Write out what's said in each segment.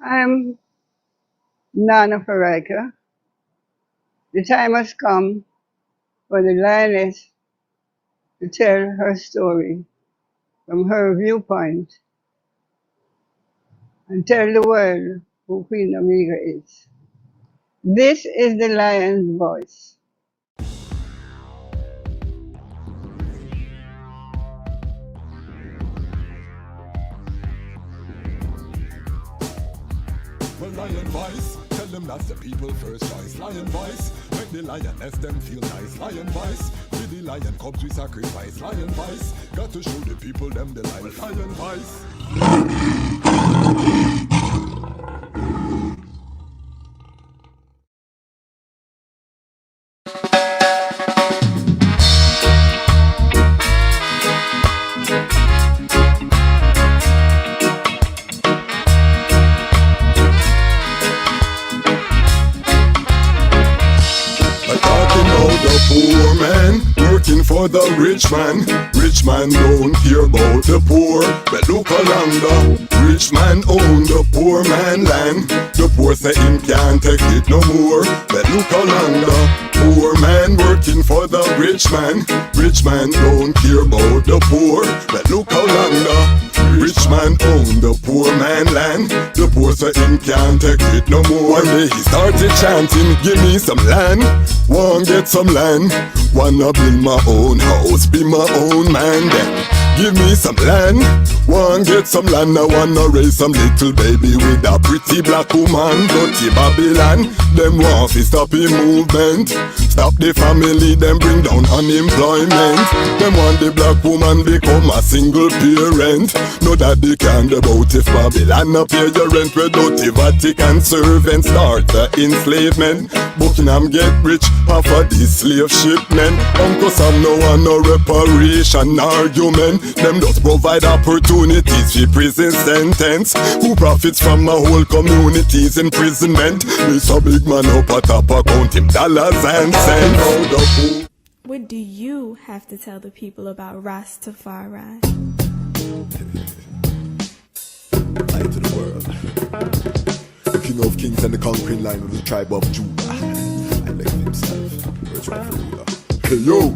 I'm Nana Farika. The time has come for the lioness to tell her story from her viewpoint and tell the world who Queen Omega is. This is the lion's voice. Well, lion voice, tell them that's the people first choice. Lion voice, make the lioness them feel nice. Lion voice, with the lion cubs we sacrifice. Lion voice, got to show the people them the life. Lion voice. The poor man working for the rich man. Rich man don't care about the poor, but look along the rich man own the poor man land. The poor say him can't take it no more, but look along the poor man working for the rich man. Rich man don't care about the poor, but look along the rich man own the poor man land. The poor say him can't take it no more. One day he started chanting, give me some land. Want get some land. Wanna build my own house, be my own man then. Give me some land. Want get some land. I wanna raise some little baby with a pretty black woman. Dirty Babylon, them want to stop the movement. Stop the family, them bring down unemployment. Them want the black woman become a single parent. No daddy can about if Babylon not pay your rent. Without the Vatican servants start the enslavement. Buckingham get rich off of the slave shipment. Uncle Sam no want no reparation argument. Them just provide opportunities for prison sentence. Who profits from a whole community's imprisonment? This a big man up at top account him dollars and cents. What do you have to tell the people about Ras Tafari? Light to the world. The king of kings and the conquering line of the tribe of Judah. I left himself. Hey yo,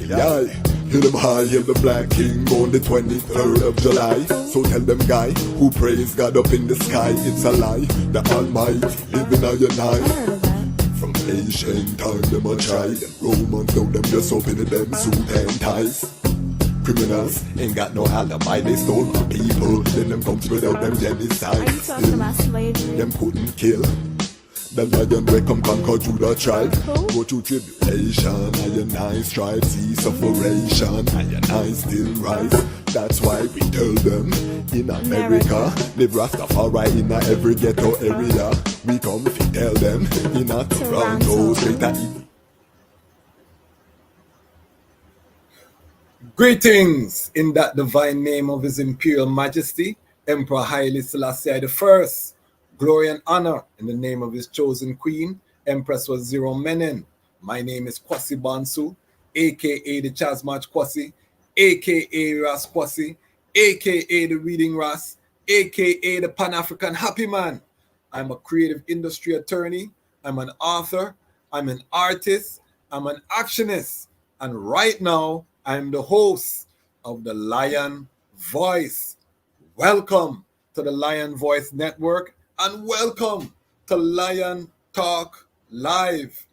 yeah. Hear them high, hear the black king on the 23rd of July. So tell them guy who praise God up in the sky, it's a lie. The Almighty living on your night. From ancient time them a try. Them Romans know them just open them suit and ties. Criminals ain't got no alibi, they stole my people. Then them comes without them genocide. Are you talking about slavery? Them couldn't kill. The lion will come conquer Judah tribe. Who? Go through tribulation, and I strive, see sufferation, and I still rise. That's why we tell them in America, live Rastafari in every ghetto area. We come if we tell them in a Toronto, straight at Greetings in that divine name of His Imperial Majesty, Emperor Haile Selassie I. Glory and honor in the name of his chosen queen, Empress Waziri Menen. My name is Kwasi Bansu, aka the Chasmach Kwasi, aka Ras Kwasi, aka the Reading Ras, aka the Pan-African Happy Man. I'm a creative industry attorney, I'm an author, I'm an artist, I'm an actionist, and right now I'm the host of the Lion Voice. Welcome to the Lion Voice Network. And welcome to Lion Talk Live,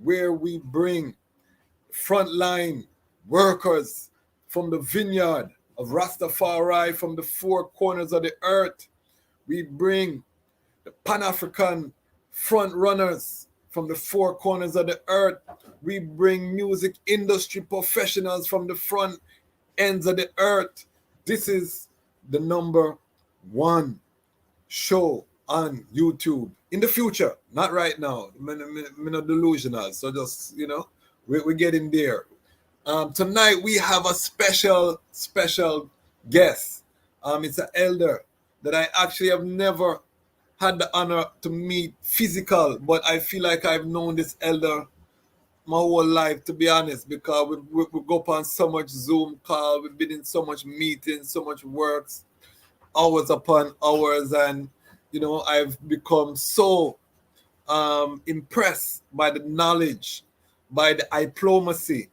where we bring frontline workers from the vineyard of Rastafari from the four corners of the earth. We bring the Pan-African front runners from the four corners of the earth. We bring music industry professionals from the front ends of the earth. This is the number one show on YouTube in the future, not right now. I'm not delusional, so just, we're getting there. Tonight we have a special guest. It's an elder that I actually have never had the honor to meet physical, but I feel like I've known this elder my whole life, to be honest, because we go up on so much Zoom call, we've been in so much meetings, so much works, hours upon hours, and I've become so impressed by the knowledge, by the diplomacy,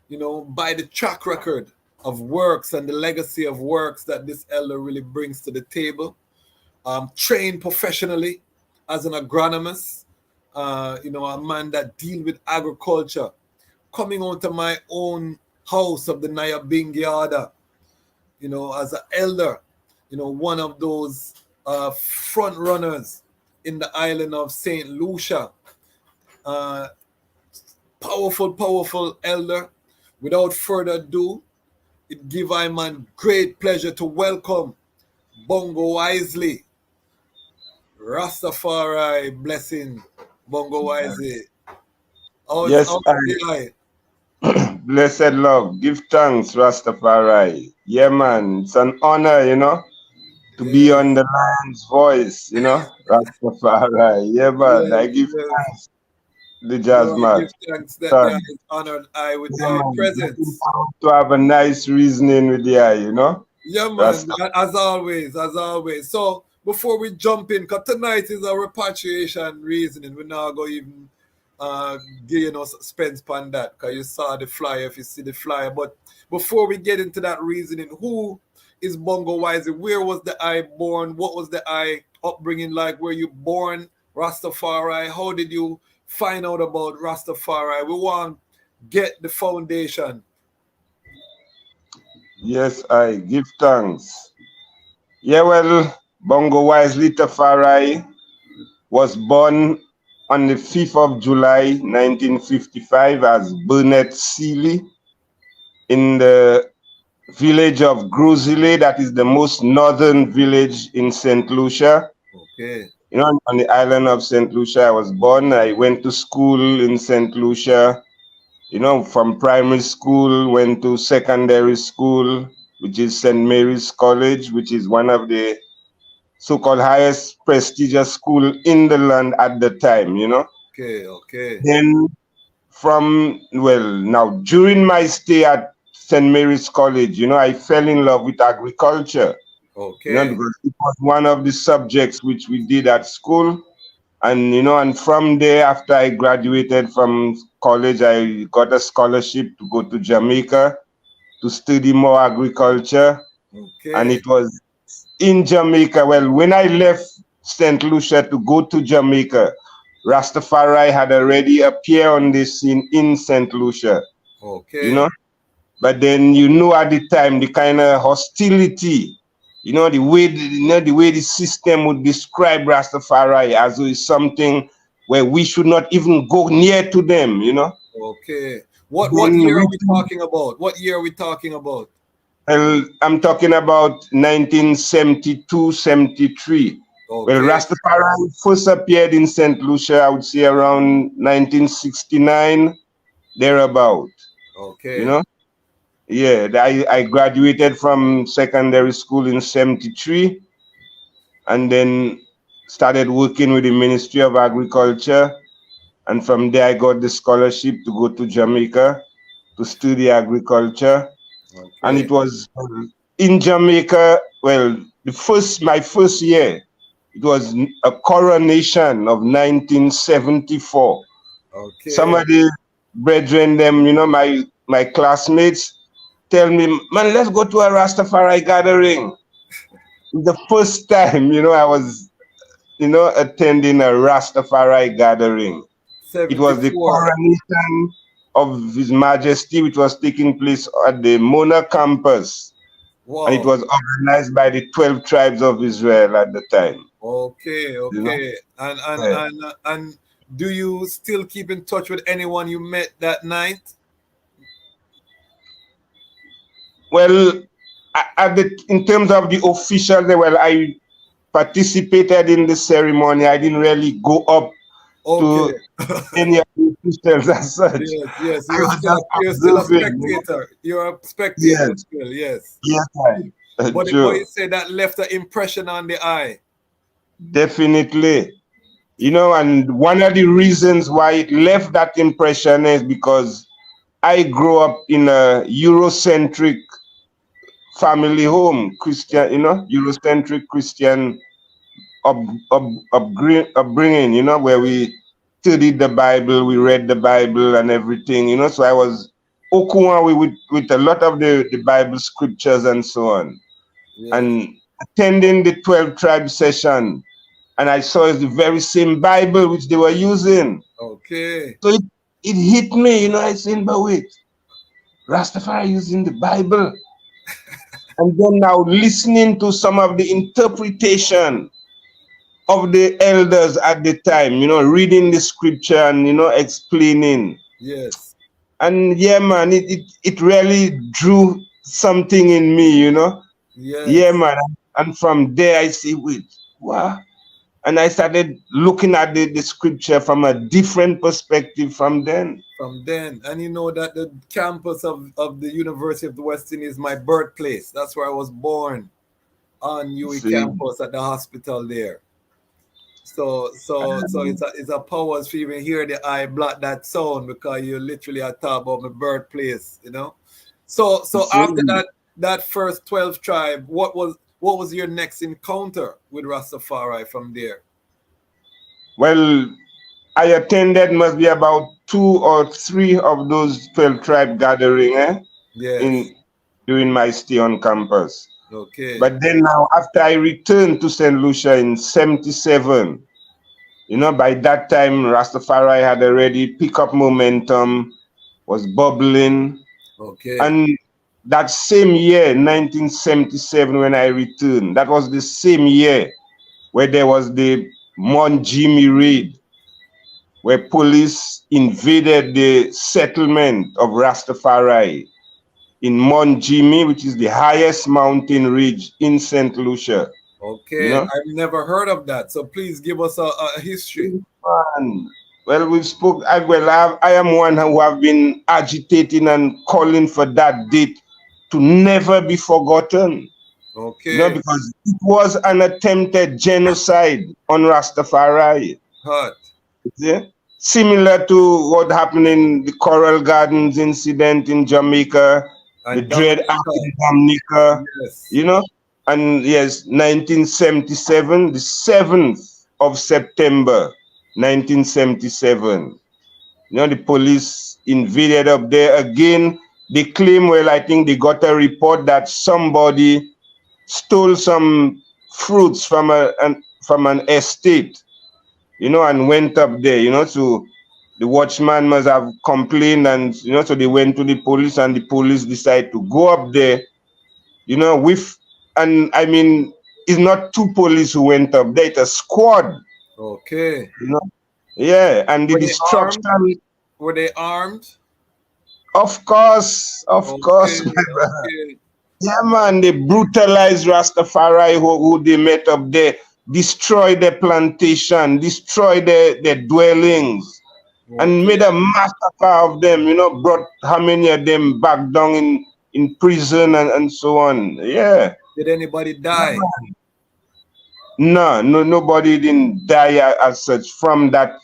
by the track record of works and the legacy of works that this elder really brings to the table. Trained professionally as an agronomist, a man that deal with agriculture, coming onto my own house of the Nyabingi order, as an elder, one of those front runners in the island of St. Lucia. Uh, powerful elder. Without further ado, it give I man great pleasure to welcome Bongo Wisely Rastafari blessing. Bongo Wisely. Yes, How's I the eye? blessed love. Give thanks, Rastafari. Yeah, man. It's an honor, to be Yes, on the lion's voice, Rastafari. Yeah, man. yes, I give yes. thanks to the jazz I give man. thanks that the eye Son. is honored I with the Yeah, eye man. Looking presence. forward to have a nice reasoning with the eye. Yeah, man, Rasta. as always, as always. So before we jump in, because tonight is a repatriation reasoning, we're not going to even uh, give suspense on that, because you saw the flyer, if you see the flyer. But before we get into that reasoning, who is Bongo Wisely? Where was the I born? What was the I upbringing like? Were you born Rastafari? How did you find out about Rastafari? We want to get the foundation. Yes, I give thanks. Yeah, well, Bongo Wisely Tafari was born on the 5th of July 1955 as Burnett Seeley in the village of Gruzile, that is the most northern village in St. Lucia. Okay, On the island of St. Lucia, I was born. I went to school in St. Lucia, from primary school, went to secondary school, which is St. Mary's College, which is one of the so-called highest prestigious school in the land at the time. okay. Then now during my stay at St. Mary's College, I fell in love with agriculture, Okay, because it was one of the subjects which we did at school. And from there, after I graduated from college, I got a scholarship to go to Jamaica to study more agriculture. And okay, it was in Jamaica. Well, when I left St. Lucia to go to Jamaica, Rastafari had already appeared on the scene in St. Lucia, you okay, know. But then at the time the kind of hostility, the way the system would describe Rastafari as though it's something where we should not even go near to them. okay. What Then year are we, we talking about? What year are we talking about? well, I'm talking about 1972, 73. Well, Okay, Rastafari first appeared in St. Lucia, I would say around 1969, thereabout, you okay, know. Yeah, I graduated from secondary school in 73 and then started working with the Ministry of Agriculture. And from there, I got the scholarship to go to Jamaica to study agriculture. And okay, it was in Jamaica, well, my first year, it was a coronation of 1974. Some okay. of the brethren, my classmates, tell me, man, let's go to a Rastafari gathering. The first time, I was, attending a Rastafari gathering. It was the 74. coronation of His Majesty, which was taking place at the Mona campus. And it Wow. was organized by the 12 tribes of Israel at the time. Okay, You know? okay. Yeah. And do you still keep in touch with anyone you met that night? Well, in terms of the officials, well, I participated in the ceremony. I didn't really go up Okay. to any of the officials as such. Yes, yes. I was just You're still a observing. spectator. You're a spectator Yes, still, yes. yes, But true. you say that left an impression on the eye. Definitely. And one of the reasons why it left that impression is because I grew up in a Eurocentric family home, Christian, Eurocentric Christian upbringing, you know, where we studied the Bible, we read the Bible and everything, you know. So I was okuwa with a lot of the Bible scriptures and so on. Yes. And attending the 12 tribe session, and I saw it's the very same Bible which they were using. Okay. So it hit me, you know. I said, but wait, Rastafari using the Bible. And then now listening to some of the interpretation of the elders at the time, you know, reading the scripture and, you know, explaining. Yes. And yeah, man, it really drew something in me, you know. Yes. Yeah, man. And from there I see, wait, wow. And I started looking at the scripture from a different perspective from then. And you know that the campus of the University of the West Indies is my birthplace. That's where I was born, on UE campus at the hospital there. So it's a powers for even hear the I block that sound, because you literally are talking about my birthplace, you know. So after that first 12 tribe, what was your next encounter with Rastafari from there? Well, I attended must be about 2 or 3 of those 12 tribe gathering, Yes. during my stay on campus. Okay. But then now, after I returned to St. Lucia in 77, you know, by that time, Rastafari had already picked up momentum, was bubbling. Okay. And that same year, 1977, when I returned, that was the same year where there was the Mount Jimmy raid, where police invaded the settlement of Rastafari in Mount Jimmy, which is the highest mountain ridge in St. Lucia. Okay, you know? I've never heard of that. So please give us a history. Well, I am one who have been agitating and calling for that date to never be forgotten. Okay. You know, because it was an attempted genocide on Rastafari. Hurt. Yeah? Similar to what happened in the Coral Gardens incident in Jamaica, and the Dread Act in Dominica, yes. You know, and yes, 1977, the 7th of September, 1977. You know, the police invaded up there again. They claim, well, I think they got a report that somebody stole some fruits from an estate, you know, and went up there, you know, so the watchman must have complained, and, you know, so they went to the police, and the police decided to go up there, you know, and I mean, it's not 2 police who went up there, it's a squad. Okay. You know? Yeah, and the destruction. Were they armed? Of course, my brother. Okay. Yeah, man, they brutalized Rastafari who they met up there, destroyed their plantation, destroyed their dwellings, and made a massacre of them, you know, brought how many of them back down in prison and so on. Yeah. Did anybody die? No, nobody didn't die as such from that.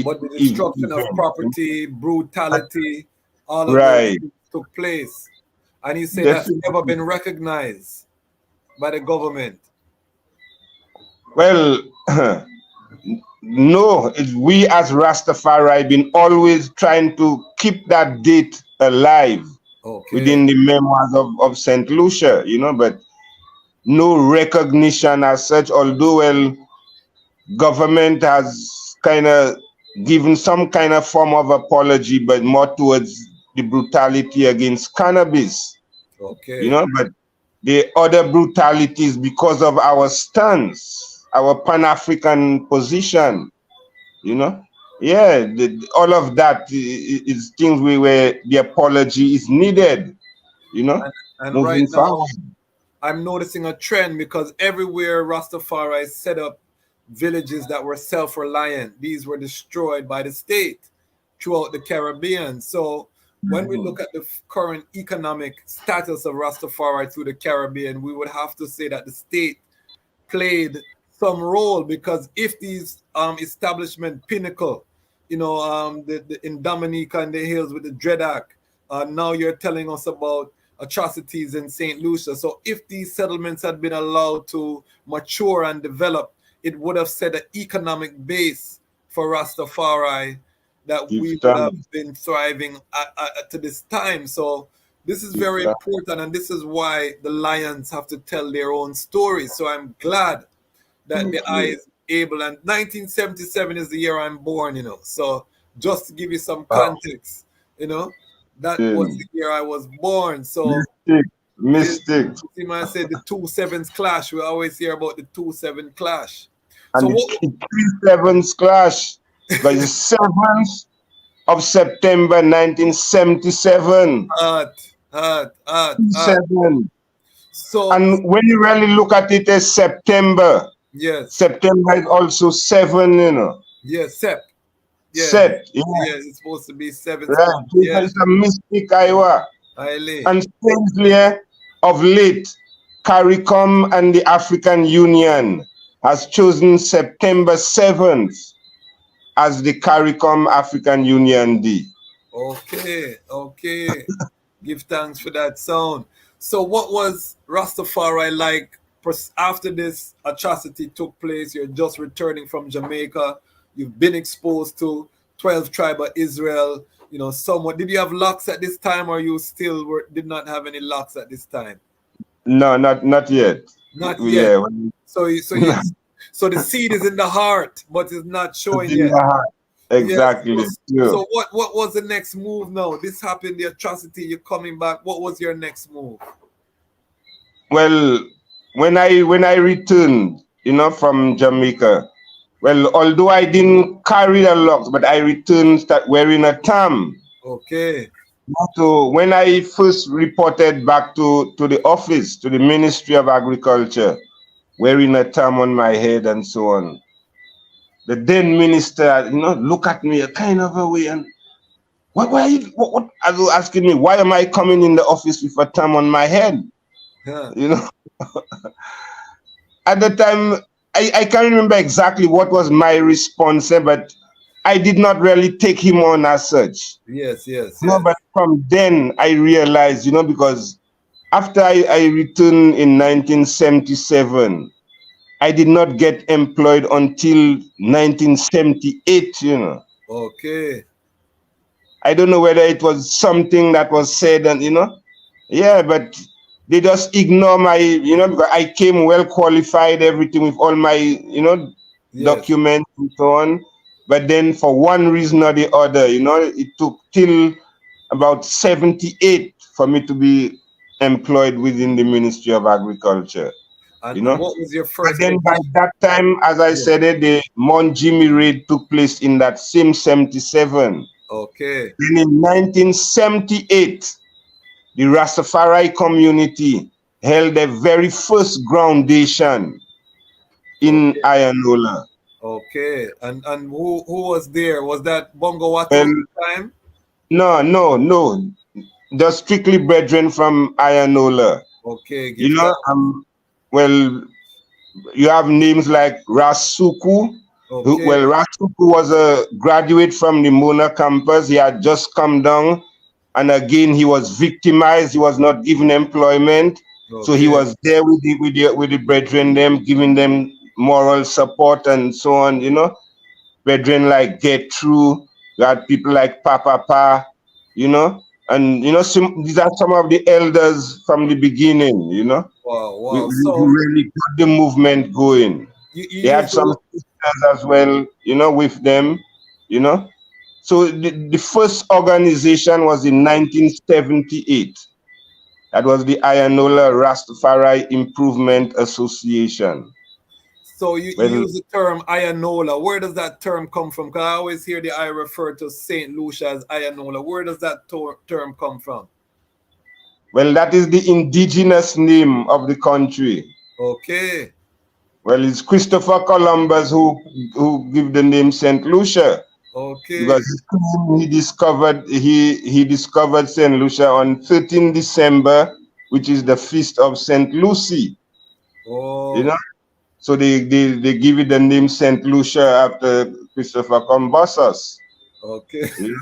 But the destruction of property, brutality, all of right. those took place. And you say that's never been recognized by the government. Well, no, we as Rastafari been always trying to keep that date alive within the memoirs of St. Lucia, you know, but no recognition as such, although, well, government has kind of given some kind of form of apology, but more towards the brutality against cannabis. Okay. You know, but the other brutalities because of our stance, our Pan-African position, you know. Yeah, all of that is things where the apology is needed, you know, and moving right now, forward. I'm noticing a trend because everywhere Rastafari set up villages that were self-reliant, these were destroyed by the state throughout the Caribbean. So when we look at the current economic status of Rastafari through the Caribbean, we would have to say that the state played some role, because if these establishment pinnacle, you know, in Dominica and the hills with the Dread Act, now you're telling us about atrocities in St. Lucia. So if these settlements had been allowed to mature and develop, it would have set an economic base for Rastafari that Give we would have thanks. been thriving to this time. So this is Give very thanks. important, and this is why the Lions have to tell their own stories. So I'm glad that the eye Okay. is able. And 1977 is the year I'm born, you know. So just to give you some Wow. context, you know, that was the year I was born. So Mystic. you Mystic. see, man, say the 2 sevens clash. We always hear about the 2-7 clash. So And what? the 3/7 clash. Because it's 7th of September 1977. Hot. 7. So And when you really look at it as September, yes, September is also 7, you know. yes, Sep. Yeah, Set. Yeah. yeah, it's supposed to be seventh Right. month. Yeah, It's a mystic Iowa. highly. And strangely, of late, CARICOM and the African Union has chosen September 7th as the CARICOM African Union Day. Okay. Give thanks for that sound. So, what was Rastafari like after this atrocity took place? You're just returning from Jamaica. You've been exposed to 12 tribe of Israel. You know, somewhat. Did you have locks at this time, or you still did not have any locks at this time? No, not yet. Not yet. Yeah. So the seed is in the heart, but it's not showing In yet. the heart. Yes. Exactly. So what was the next move now? This happened, the atrocity, you're coming back. What was your next move? Well, when I returned, you know, from Jamaica, well, although I didn't carry the locks, but I returned start wearing a tam. Okay. So when I first reported back to the office, to the Ministry of Agriculture, wearing a tam on my head and so on, the then minister, you know, look at me a kind of a way and what are you asking me? Why am I coming in the office with a tam on my head? Yeah. You know, at the time, I can't remember exactly what was my response, but I did not really take him on as such. Yes. No, but from then I realized, you know, because after I returned in 1977, I did not get employed until 1978, you know. Okay. I don't know whether it was something that was said and, you know, yeah, but they just ignore my, you know, because I came well qualified, everything with all my, you know, documents and so on. But then for one reason or the other, you know, it took till about 78 for me to be employed within the Ministry of Agriculture. And, You know, what was your but first then by position? that time, as I said, the Mount Jimmy raid took place in that same 77. Okay. Then in 1978, the Rastafari community held their very first groundation in Ayanola. Okay. And who was there? Was that Bongo Well, Wisely time? no. Just strictly brethren from Ayanola. Okay, give You know, that. well, you have names like Rasuku. Okay. Rasuku was a graduate from the Mona campus. He had just come down, and again he was victimized. He was not given employment, so he was there with the brethren, them giving them moral support and so on. You know, brethren like Get Through. You had people like Papa, you know, and you know these are some of the elders from the beginning. You know. We Wow. So really got the movement going. you They had used some the sisters as well, you know, with them, you know. So the first organization was in 1978. That was the Ayanola Rastafari Improvement Association. So you use the term Ayanola. Where does that term come from? Because I always hear the I refer to St. Lucia as Ayanola. Where does that term come from? Well, that is the indigenous name of the country. Okay. Well, it's Christopher Columbus who give the name St. Lucia. Okay. Because he discovered St. Lucia on 13 December, which is the feast of St. Lucy. Oh. You know, so they give it the name St. Lucia after Christopher Columbus. Okay. You know?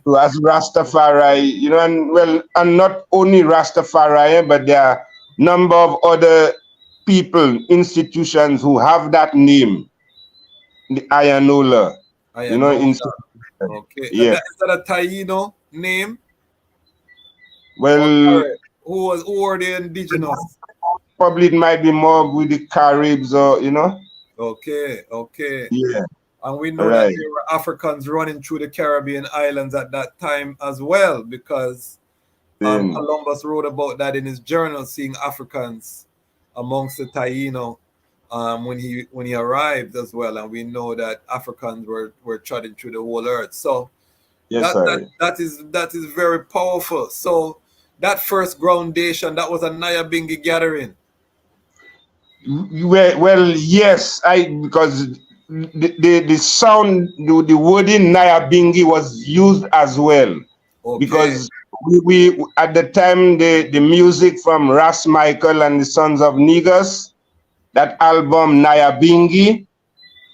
So as Rastafari, you know, and not only Rastafari, but there are a number of other people, institutions who have that name, the Ayanola, Ayanola. Okay. Yeah. Is that a Taino name? Well, Who were the indigenous? probably it might be more with the Caribs or, Okay, okay. Yeah. And we know that Right. there were Africans running through the Caribbean islands at that time as well, because Then, Columbus wrote about that in his journal, seeing Africans amongst the Taino when he arrived as well. And we know that Africans were trotting through the whole earth. So yes, sir. that is very powerful. So that first groundation, that was a Nyabingi gathering. Well, yes, because the sound, the wording Nyabingi was used as well. Okay. Because we at the time the music from Ras Michael and the Sons of Negus, that album Nyabingi,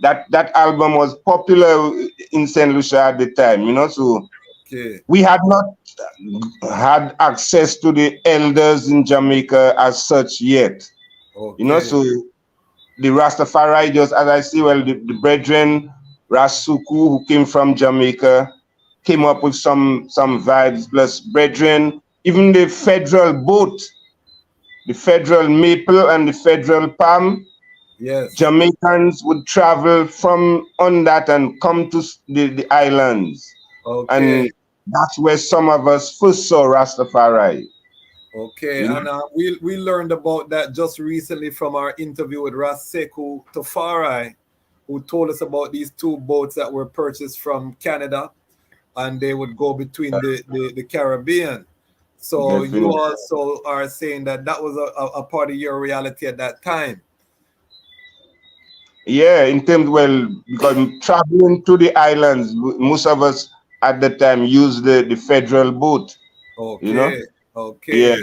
that album was popular in St. Lucia at the time, so Okay. we had not had access to the elders in Jamaica as such yet. Okay. So the Rastafari, just as I see, well, the brethren Rasuku, who came from Jamaica, came up with some vibes, plus brethren, even the federal boat, the federal maple and the federal palm. Yes. Jamaicans would travel from on that and come to the islands. Okay. And that's where some of us first saw Rastafari. Okay, and we learned about that just recently from our interview with Ras Tafari, who told us about these two boats that were purchased from Canada, and they would go between the Caribbean. So Definitely. you also are saying that was a part of your reality at that time. Yeah, in terms, because traveling to the islands, most of us at the time used the federal boat. Okay. Okay. Yeah.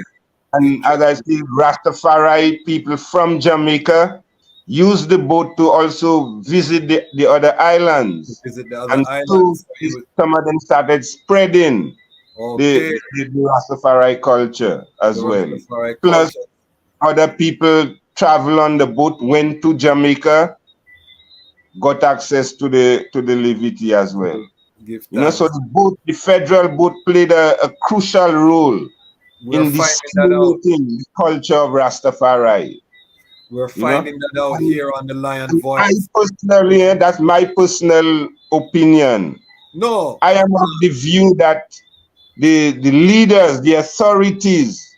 And as I see, Rastafari people from Jamaica use the boat to also visit the other islands. Visit the other And islands. so some of them started spreading the Rastafari culture as well. Plus, other people travel on the boat, went to Jamaica, got access to the levity as well. So the federal boat played a crucial role in disseminating the culture of Rastafari. We're finding that out here on the Lion Voice. I personally, that's my personal opinion. No. I am of the view that the leaders, the authorities,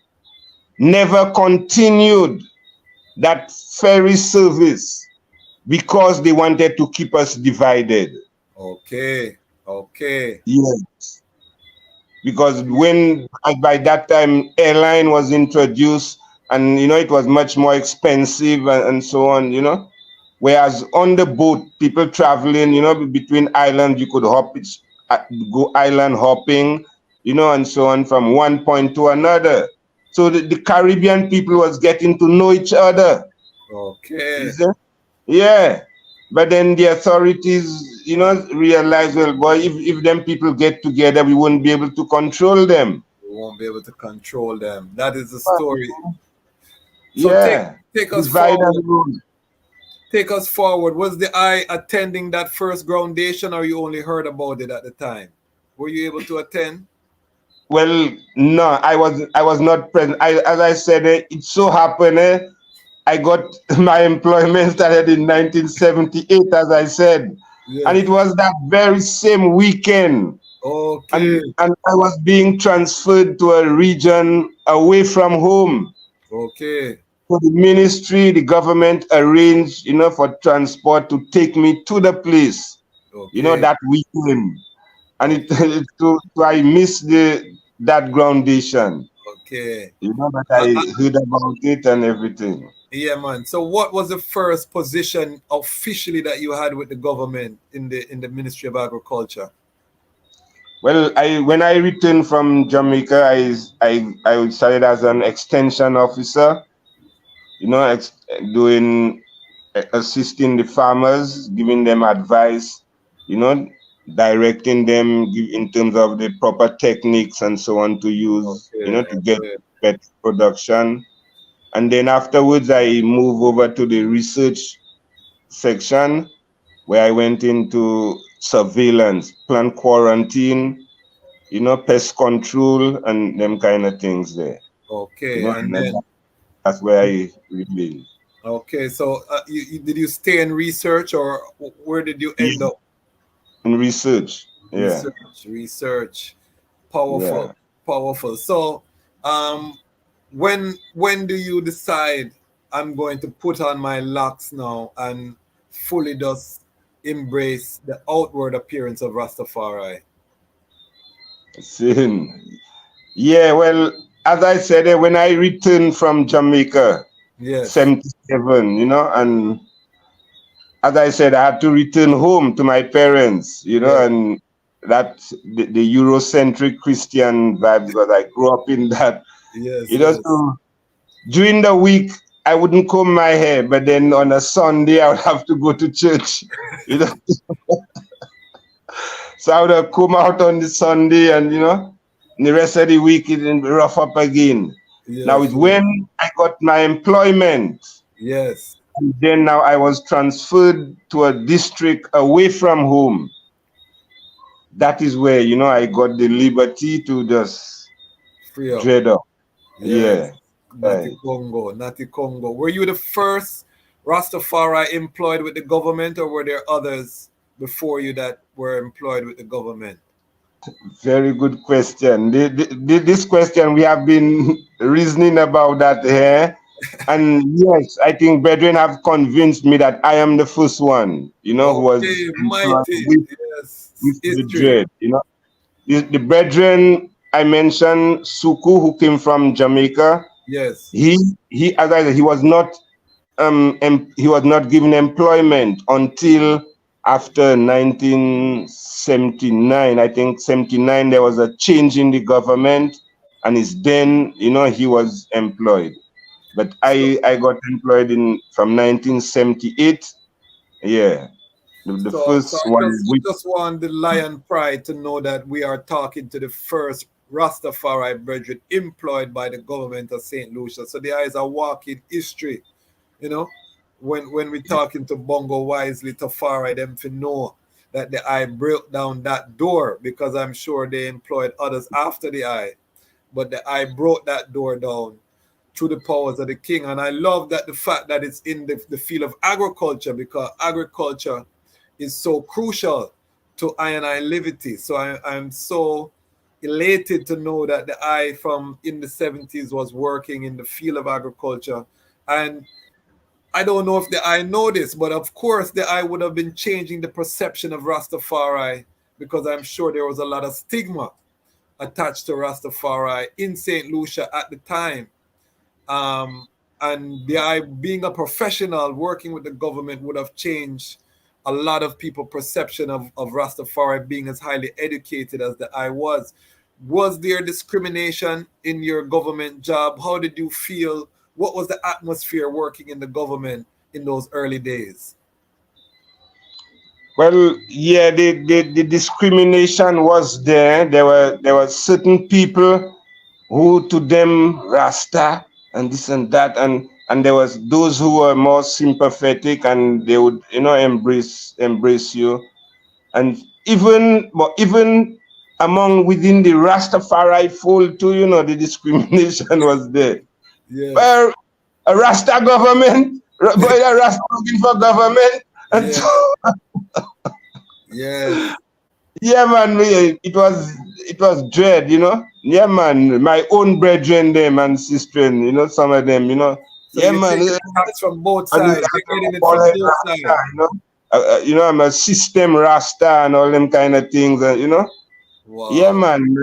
never continued that ferry service because they wanted to keep us divided. Okay. Okay. Yes. Because when by that time airline was introduced, and it was much more expensive and so on, whereas on the boat, people traveling, between islands, you could go island hopping, and so on from one point to another. So the Caribbean people was getting to know each other. Okay. Yeah. But then the authorities, realized, well, boy, if them people get together, we won't be able to control them. We won't be able to control them. That is the story. So yeah. Take us forward. Take us forward. Was the I attending that first groundation, or you only heard about it at the time? Were you able to attend? Well, no, I was not present. As I said, it so happened. I got my employment started in 1978, as I said. Yes. And it was that very same weekend. Okay. And I was being transferred to a region away from home. Okay. So the ministry, the government arranged, for transport to take me to the place, that weekend. And so I missed that groundation. Okay. But I heard about it and everything. Yeah, man. So what was the first position officially that you had with the government in the Ministry of Agriculture? Well, when I returned from Jamaica, I started as an extension officer, assisting the farmers, giving them advice, directing them in terms of the proper techniques and so on to use, to get better production. And then afterwards, I moved over to the research section where I went into surveillance, plant quarantine, pest control and them kind of things there. Okay, and And then that's where I remained. okay. So did you stay in research, or where did you end Yeah, up? in research. Yeah, Research. yeah. Powerful, powerful. So, when do you decide I'm going to put on my locks now and fully just embrace the outward appearance of Rastafari? Sin. Yeah, well, as I said, when I returned from Jamaica, Yes, 77, and as I said, I had to return home to my parents, yes, and that the Eurocentric Christian vibe, because I grew up in that, yes, yes, so during the week, I wouldn't comb my hair, but then on a Sunday, I would have to go to church, So I would have come out on the Sunday and, the rest of the week it would be rough up again. Now yes, it's yes, when I got my employment, yes. and then now I was transferred to a district away from home. That is where, I got the liberty to just Free up. dread up. Yes. Yeah. Natty Right. Congo, Natty Congo. Were you the first Rastafari employed with the government, or were there others before you that were employed with the government? Very good question. This question, we have been reasoning about that here. And yes, I think brethren have convinced me that I am the first one, who was Okay, employed mighty. with Yes, the history. dread. The brethren I mentioned, Suku, who came from Jamaica, Yes. he as I said, he was not given employment until after 1979. I think 79 there was a change in the government, and it's then he was employed. But So, I got employed in from 1978. Yeah, the so first one I just want the lion pride to know that we are talking to the first Rastafari brethren employed by the government of St. Lucia. So there is a walking history, you know. When we talking to Bongo Wisely Tafari, them to know that the eye broke down that door, because I'm sure they employed others after the eye, but the eye broke that door down through the powers of the king. And I love that the fact that it's in the field of agriculture, because agriculture is so crucial to I and I liberty. So I'm so elated to know that the I from in the 70s was working in the field of agriculture. And I don't know if the I know this, but of course the I would have been changing the perception of Rastafari, because I'm sure there was a lot of stigma attached to Rastafari in St. Lucia at the time. Um, and the I being a professional working with the government would have changed a lot of people's perception of Rastafari being as highly educated as the I was. Was there discrimination in your government job? How did you feel? What was the atmosphere working in the government in those early days? Well, yeah, the discrimination was there. There were certain people who to them Rasta and this and that, and there was those who were more sympathetic and they would embrace you, and even among within the Rastafari fold too, the discrimination was there. Yes, Well, a Rasta government, but a Rasta looking for government, and yes, so yes. yeah, man, it was dread, Yeah, man, my own brethren, them and sistren, some of them, So yeah, you're man, taking attacks from both and sides. You're getting it all from that both Rasta, sides. I'm a system Rasta and all them kind of things, and yeah, Wow. man.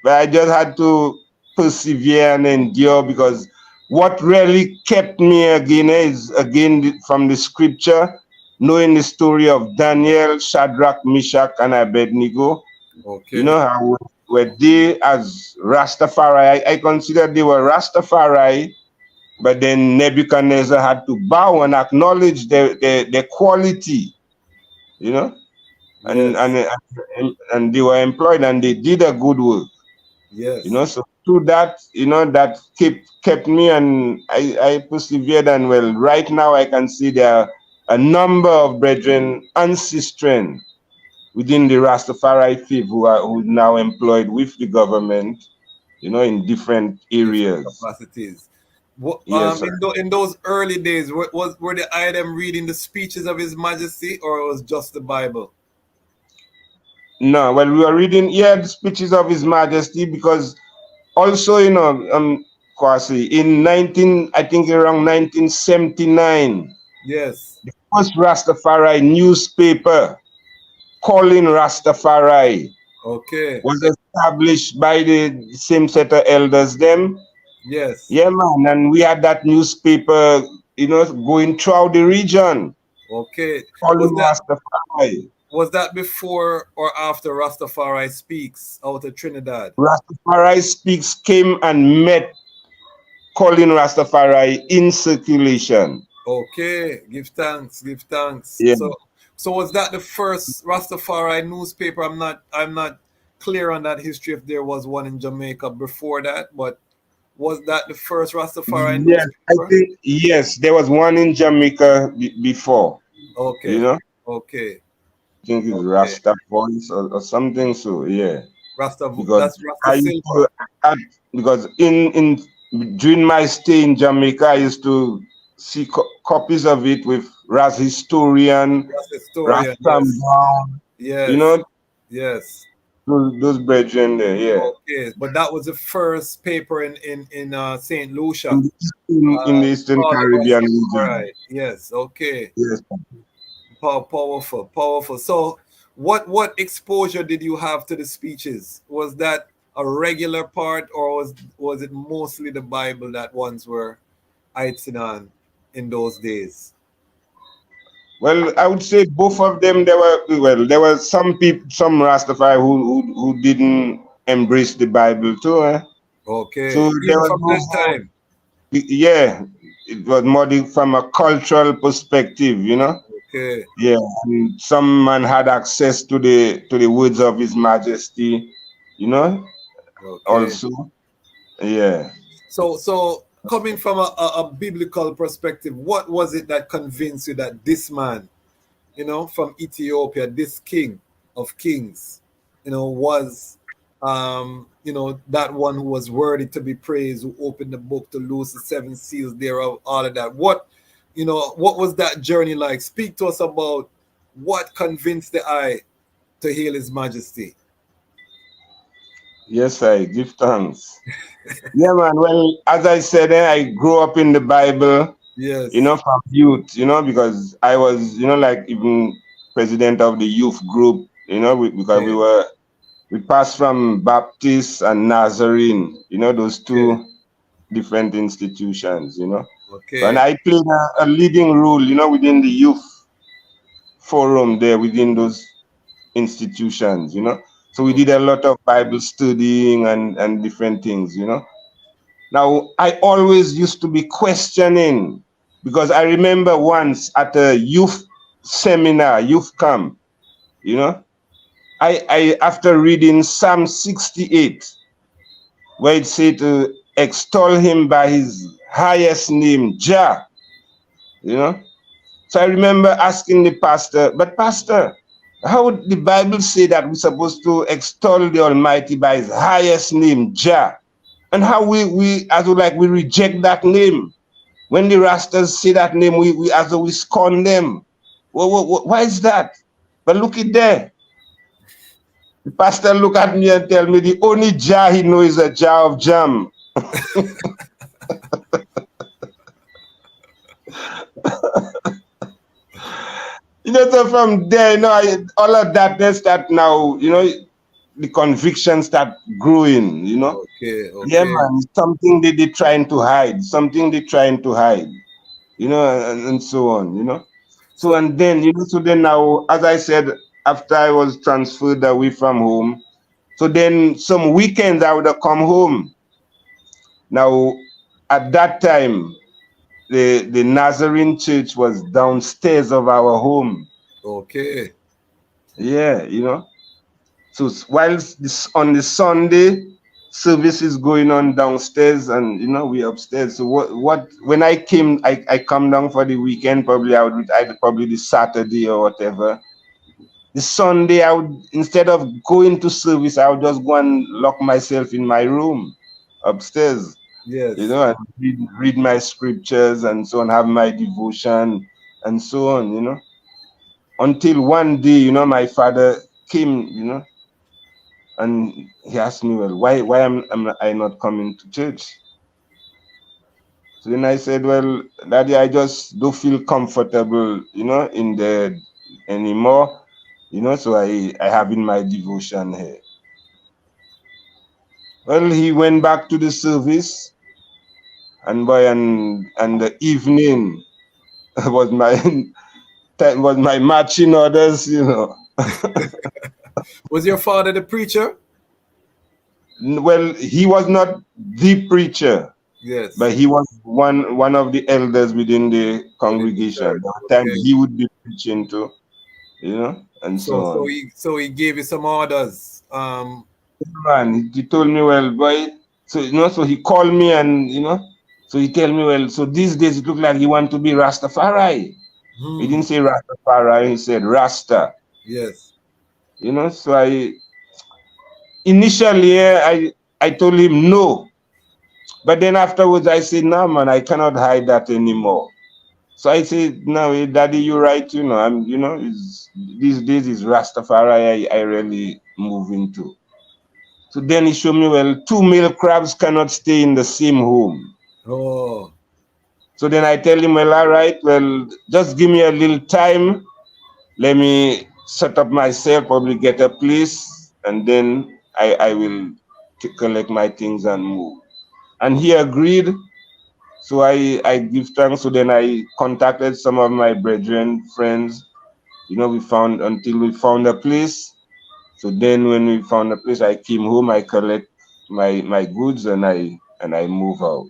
But I just had to persevere and endure, because what really kept me again is from the scripture, knowing the story of Daniel, Shadrach, Meshach, and Abednego. Okay. How were they as Rastafari? I consider they were Rastafari, but then Nebuchadnezzar had to bow and acknowledge their quality, you know, and, Yes. and and and they were employed and they did a good work. Yes. So through that, that kept me, and I persevered. And well, right now I can see there are a number of brethren and sistren within the Rastafari faith who are now employed with the government, in different different areas. capacities. Yes, sir. In those early days, were the item reading the speeches of His Majesty, or it was just the Bible? No, well, we were reading, the speeches of His Majesty, because also, Kwasi, in I think around 1979, Yes. the first Rastafari newspaper, Calling Rastafari, Okay. was established by the same set of elders them. Yes. Yeah, man, and we had that newspaper, going throughout the region, Okay. Calling Rastafari. Was that before or after Rastafari Speaks out of Trinidad? Rastafari Speaks came and met Calling Rastafari in circulation. Okay, give thanks, give thanks. Yeah. So was that the first Rastafari newspaper? I'm not clear on that history if there was one in Jamaica before that, but was that the first Rastafari Yes, I newspaper? think, yes, there was one in Jamaica before. Okay, okay, I think it's okay. Rasta Voice or something. So yeah, because That's Rasta I used Silver. because in during my stay in Jamaica, I used to see copies of it with Ras Historian, Rasta Ras Historian, yes. Brown, Yes, yes. those brethren there. Yeah, Okay, but that was the first paper in Saint Lucia. in the Eastern Called the Caribbean region. Rastafari. Yes, okay. Yes. Powerful, powerful. So, what exposure did you have to the speeches? Was that a regular part, or was it mostly the Bible that ones were heighting on in those days? Well, I would say both of them. There were some people, some Rastafari who didn't embrace the Bible too. Okay, So there even was from that time. yeah, it was more from a cultural perspective, Okay, Yeah, and some man had access to the words of His Majesty, okay. Also, yeah. So coming from a biblical perspective, what was it that convinced you that this man, from Ethiopia, this king of kings, was, that one who was worthy to be praised, who opened the book to loose the seven seals thereof, all of that. What was that journey like? Speak to us about what convinced the eye to hail His Majesty. Yes, I give thanks. Yeah, man. Well, as I said, I grew up in the Bible, Yes. From youth, because I was, like even president of the youth group, because we passed from Baptist and Nazarene, those two different institutions, Okay. So, and I played a leading role, within the youth forum there within those institutions, So we did a lot of Bible studying and different things, Now, I always used to be questioning, because I remember once at a youth seminar, youth camp, I after reading Psalm 68, where it said to extol Him by His highest name, Jah, So I remember asking the pastor, but pastor, how would the Bible say that we're supposed to extol the Almighty by His highest name, Jah? And how we reject that name? When the Rastas say that name, we as though we scorn them. Why is that? But look it there. The pastor look at me and tell me the only jar he knows is a jar of jam. So from there, all of that, they start now, the convictions start growing, Okay. Yeah, man, it's something they're trying to hide, and so on, So and then, so then now, as I said, after I was transferred away from home, so then some weekends I would have come home. Now, at that time, the Nazarene church was downstairs of our home. Okay. Yeah, So whilst on the Sunday, service is going on downstairs, and we upstairs. So what when I came, I come down for the weekend. Probably I'd probably the Saturday or whatever. The Sunday, I would, instead of going to service, I would just go and lock myself in my room upstairs, Yes. and read my scriptures and so on, have my devotion and so on, until one day, my father came, and he asked me, well, why am I not coming to church? So then I said, well, Daddy, I just don't feel comfortable, in there anymore, so I having my devotion here. Well, he went back to the service, and the evening was my marching orders. Was your father the preacher? Well, he was not the preacher, Yes. but he was one of the elders within the congregation. At the time Okay. he would be preaching to, and so on. So he gave you some orders. Man, he told me, well, boy, so he called me, and so he tell me, well, so these days it look like he want to be Rastafari. He didn't say Rastafari, he said Rasta. Yes. So initially I told him no, but then afterwards I said, no, man, I cannot hide that anymore. So I said, no, Daddy, you're right. I'm, these days is Rastafari I really move into. So then he showed me, well, 2 male crabs cannot stay in the same home. Oh. So then I tell him, well, all right, well, just give me a little time. Let me set up myself, probably get a place, and then I will collect my things and move. And he agreed. So I give thanks. So then I contacted some of my brethren, friends. We found a place. So then when we found a place, I came home, I collect my goods, and I move out.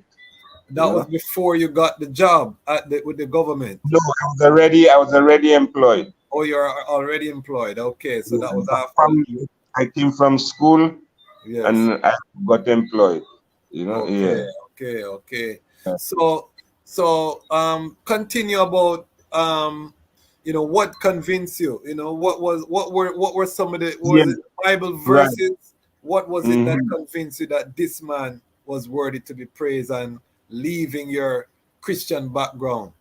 That was before you got the job with the government. No, I was already employed. Oh, you're already employed. Okay, so that was after. I came from school, yes. And I got employed. Okay, yeah. Okay. So continue about what convinced you. What were some of the Bible verses? Right. What was it that convinced you that this man was worthy to be praised and leaving your Christian background?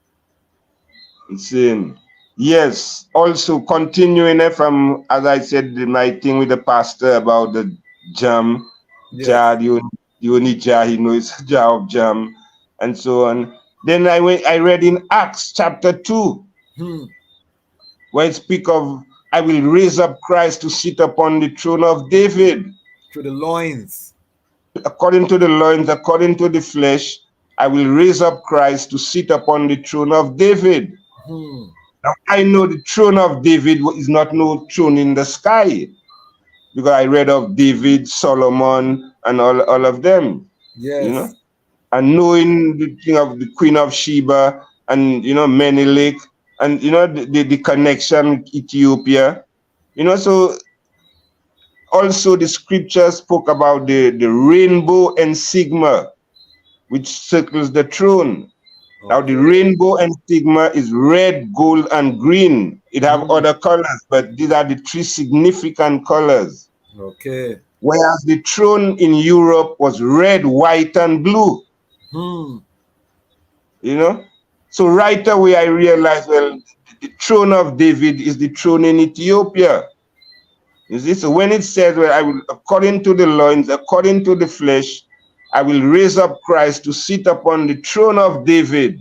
Yes. Also continuing from, as I said, my thing with the pastor about the jam, jar, the only jar he knows, jar of jam, and so on. Then I read in Acts chapter 2, where it speaks of, I will raise up Christ to sit upon the throne of David. Through the loins. According to the loins, according to the flesh, I will raise up Christ to sit upon the throne of David. Now, I know the throne of David is not no throne in the sky, because I read of David, Solomon, and all of them. Yes. And knowing the thing of the Queen of Sheba and, Menelik, and, the connection with Ethiopia, so also the scripture spoke about the rainbow and sigma, which circles the throne. Now the rainbow and sigma is red, gold, and green. It have other colors, but these are the 3 significant colors. Okay. Whereas the throne in Europe was red, white, and blue. So right away I realized, well, the throne of David is the throne in Ethiopia. You see, so when it says, well, I will, according to the loins, according to the flesh, I will raise up Christ to sit upon the throne of David.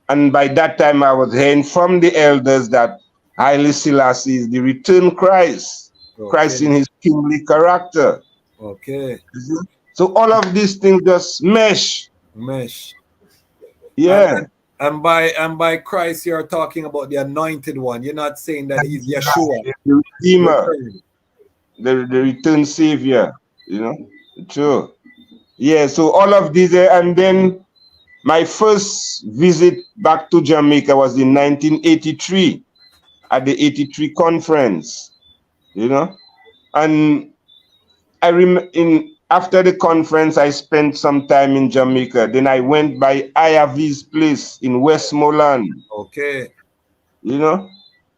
And by that time, I was hearing from the elders that Haile Selassie is the returned Christ, Christ in his kingly character. Okay. So all of these things just mesh. Yeah. And by Christ, you're talking about the anointed one. You're not saying that he's Yeshua. The Redeemer, the returned Savior, True. Yeah, so all of these, and then my first visit back to Jamaica was in 1983 at the 83 conference, and I remember after the conference, I spent some time in Jamaica. Then I went by IRV's place in Westmoreland, Okay. you know.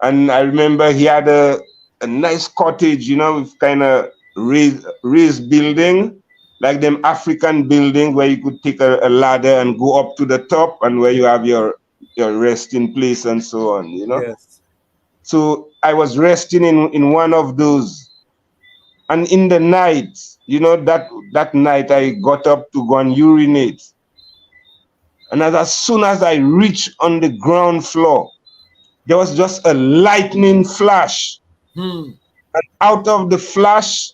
And I remember he had a nice cottage, you know, with kind of raised building, like them African building where you could take a ladder and go up to the top, and where you have your resting place and so on, you know. Yes. So I was resting in one of those. And in the night, you know, that night I got up to go and urinate. And as soon as I reached on the ground floor, there was just a lightning flash. Hmm. And out of the flash,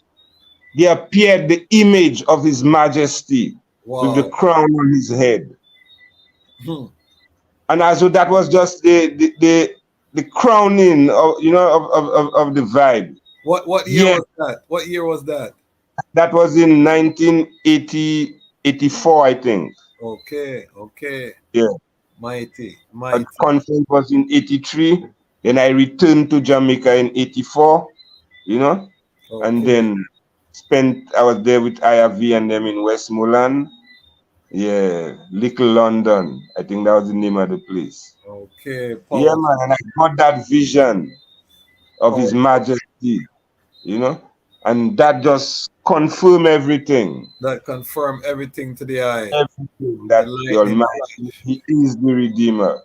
there appeared the image of His Majesty with the Wow. crown on his head. Hmm. And as though that was just the crowning of, you know, of the vibe. What year Yeah, was that? What year was that? that was in 1984, I think. Okay. Okay. Yeah. Mighty. A Mighty. conference was in 83. Then I returned to Jamaica in 84, you know, and Okay. then I was there with IRV and them in Westmoreland. Yeah, Little London. I think that was the name of the place. Okay. Yeah, Powerful. man, and I got that vision of His Powerful. Majesty, you know, and that just confirmed everything. That confirm everything to the eye. Everything The that the lightning Almighty, flash. He is the Redeemer.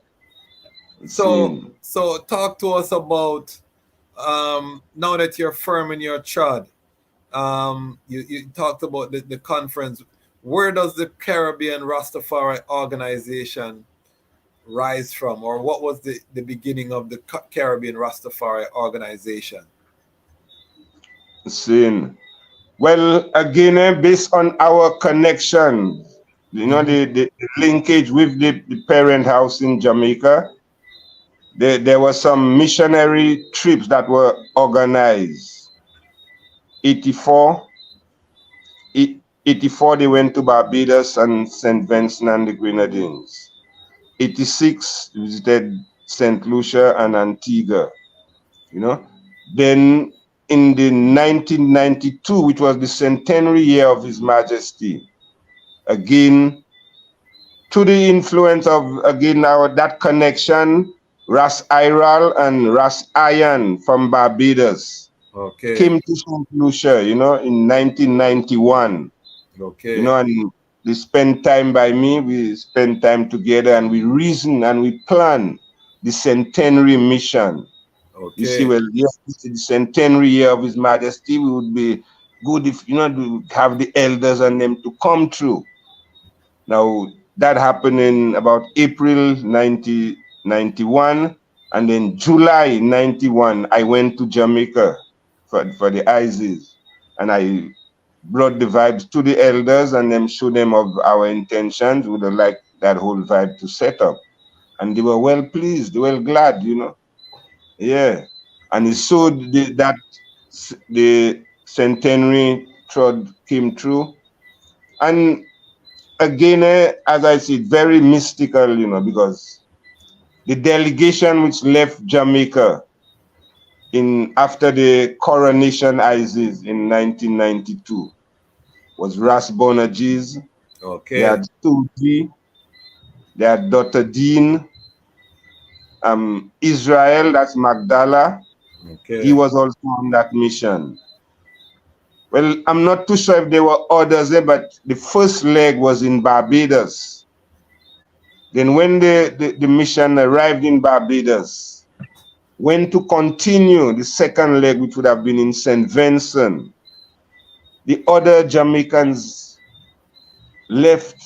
So Seeing. so talk to us about now that you're firm in your trod. You talked about the conference. Where does the Caribbean Rastafari Organization rise from, or what was the beginning of the Caribbean Rastafari Organization? Seeing. Well, again, based on our connection, you know, the linkage with the parent house in Jamaica, there were some missionary trips that were organized. 84, 84 they went to Barbados and St. Vincent and the Grenadines. 86 visited St. Lucia and Antigua, you know. Then in the 1992, which was the centenary year of His Majesty, again, to the influence of, again, that connection, Ras Iral and Ras Iron from Barbados Okay. came to St. Lucia, you know, in 1991, you Okay. know, and they spent time by me, we spent time together, and we reasoned and we planned the centenary mission. You see, Okay. well, yes, this is the centenary year of His Majesty. We would be good if, you know, to have the elders and them to come through. Now, that happened in about April 1991, and then July 91, I went to Jamaica for the ISIS, and I brought the vibes to the elders and then showed them of our intentions. We would like that whole vibe to set up. And they were well pleased, they were glad, you know. Yeah. And it showed that the centenary trod came true. And again, as I said, very mystical, you know, because the delegation which left Jamaica after the coronation ISIS in 1992 was Ras Bonajiz. They Okay. had Suji, they had Dr. Dean, Israel, that's Magdala. He Okay. was also on that mission. Well, I'm not too sure if there were others there, but the first leg was in Barbados. Then when the mission arrived in Barbados, went to continue the second leg, which would have been in St. Vincent, the other Jamaicans left.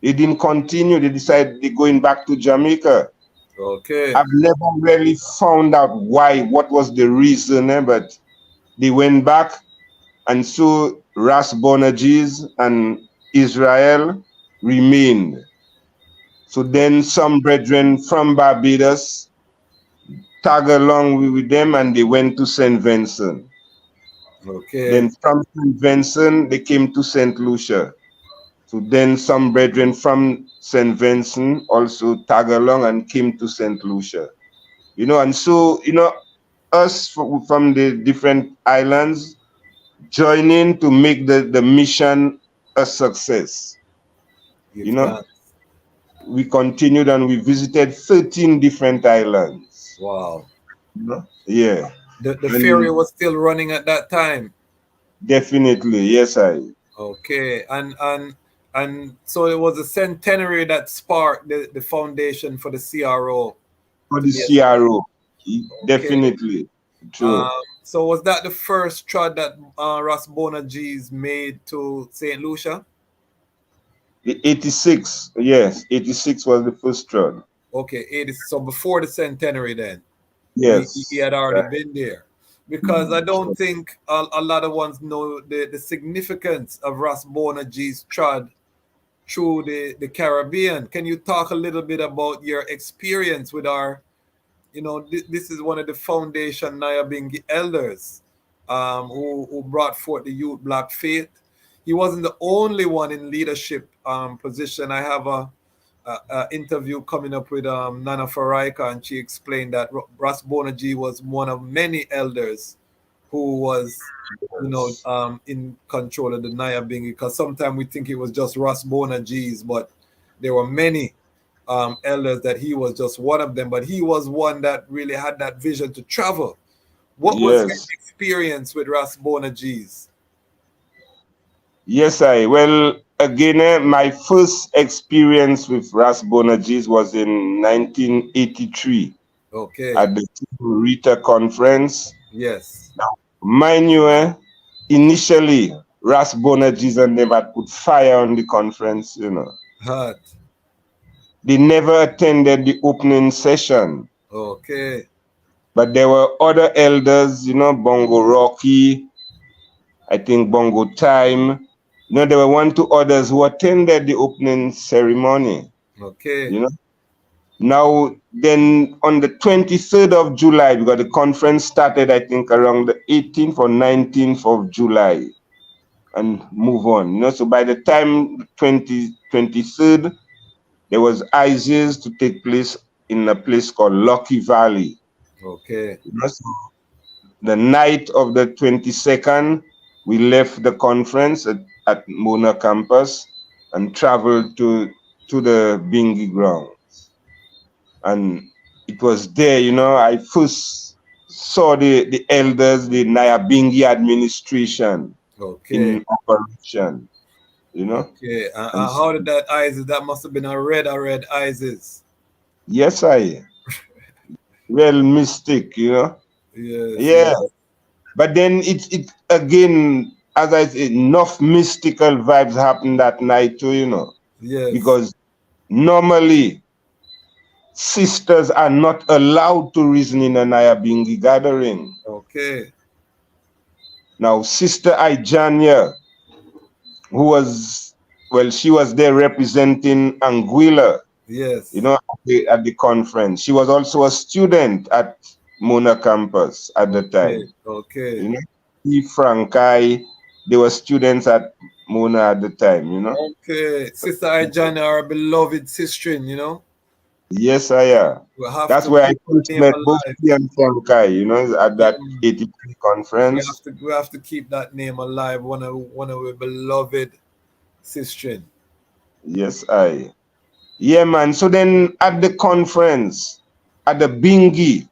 They didn't continue. They decided they're going back to Jamaica. Okay. I've never really found out why, what was the reason, but they went back. And so Ras Bonajiz and Israel remained. So then some brethren from Barbados tag along with them, and they went to St. Vincent. Okay. Then from St. Vincent, they came to St. Lucia. So then some brethren from St. Vincent also tag along and came to St. Lucia. You know, and so, you know, us from the different islands, joining to make the mission a success. Give You know, thanks. we continued and we visited 13 different islands. Wow. You know? Yeah. The ferry And was still running at that time. definitely, yes, Okay. And so it was a centenary that sparked the foundation for the CRO for to the be established. CRO. Okay. Definitely. True. So was that the first trod that Ras Bona G's made to St. Lucia? The 86, yes, 86 was the first run. Okay, 80. So before the centenary, then he Yes. had already been there. Because I don't think a lot of ones know the significance of Ras Bona G's trod through the Caribbean. Can you talk a little bit about your experience with our, this is one of the foundation Nyabingi elders who brought forth the youth black faith. He wasn't the only one in leadership position. I have a interview coming up with Nana Faraika, and she explained that Ras Bonaji was one of many elders who was, in control of the Nyabingi. Because sometimes we think it was just Ras Bonaji's, but there were many elders that he was just one of them. But he was one that really had that vision to travel. What was your Yes. experience with Ras Bonaji's? Yes, well, again, my first experience with Ras Bonajis was in 1983 Okay. at the Rita conference. Yes. Now, mind you, initially, Ras Bonajis and them had put fire on the conference, Hot. They never attended the opening session. Okay. But there were other elders, Bongo Rocky, I think Bongo Time. There were 1, 2 others who attended the opening ceremony. Okay. Now, then on the 23rd of July, because the conference started, I think, around the 18th or 19th of July and move on. So by the time 23rd, there was ISIS to take place in a place called Lucky Valley. Okay. So the night of the 22nd, we left the conference at Mona campus and traveled to the Bingi grounds. And it was there, I first saw the elders, the Nyabingi administration Okay. in operation, Okay. And How did that ISIS? That must have been a red ISIS. yes, real mystic, Yes. Yeah. Yes. But then it again, as I said, enough mystical vibes happened that night too, Yes. because normally sisters are not allowed to reason in a Nyabingi gathering. Okay. Now, Sister Ijania, who was, she was there representing Anguilla, Yes. at the conference. She was also a student at Mona campus at the Okay. time. Okay. Frankai, they were students at Mona at the time, Okay. Sister Ijana, our beloved sister, Yes, I am. we have That's to where I keep her first name met both alive. she and Frankai, at that Mm. 83 conference. We have to keep that name alive. One of our beloved sister. Yes, I. Yeah, man. So then at the conference, at the Bingi,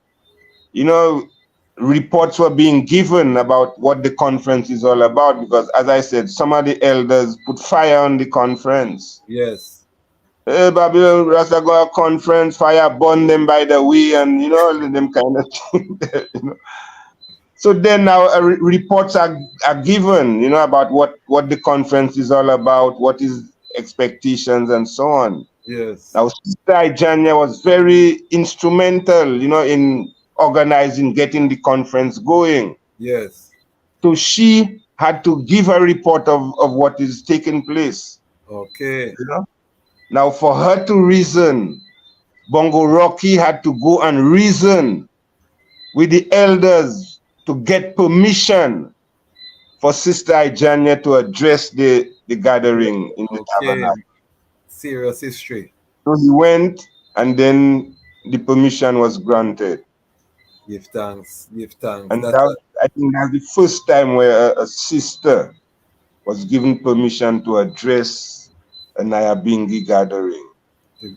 reports were being given about what the conference is all about because, as I said, some of the elders put fire on the conference. Yes. Hey, Babylon Rastagoa conference, fire burn them by the way, and them kind of thing. So then now reports are given, about what the conference is all about, what is expectations, and so on. Yes. Now, Sister Ijania was very instrumental, in organizing, getting the conference going. Yes. So she had to give a report of what is taking place. Okay. Now, for her to reason, Bongo Rocky had to go and reason with the elders to get permission for Sister Ijania to address the gathering in the Okay. tabernacle. Serious history. So he went, and then the permission was granted. Give thanks. Give thanks. And That's that, I think that's the first time where a sister was given permission to address a Nyabingi gathering.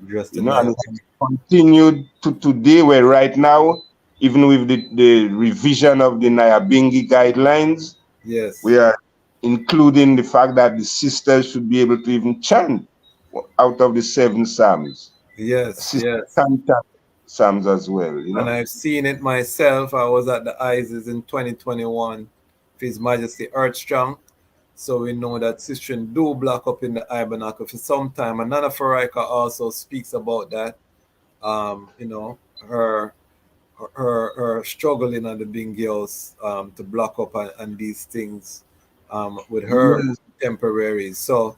just You a know, and nice. it's continued to today, where right now, even with the revision of the Nyabingi guidelines, Yes. we are including the fact that the sisters should be able to even chant out of the 7 Psalms. Yes. Sisters Yes. can chant Psalms as well, you And know. I've seen it myself. I was at the ISIS in 2021 for His Majesty Earthstrong. So we know that Sistren do block up in the Ibernacle for some time. And Nana Farika also speaks about that. You know, her struggling on the Bing girls to block up and these things with her Yes, contemporaries. So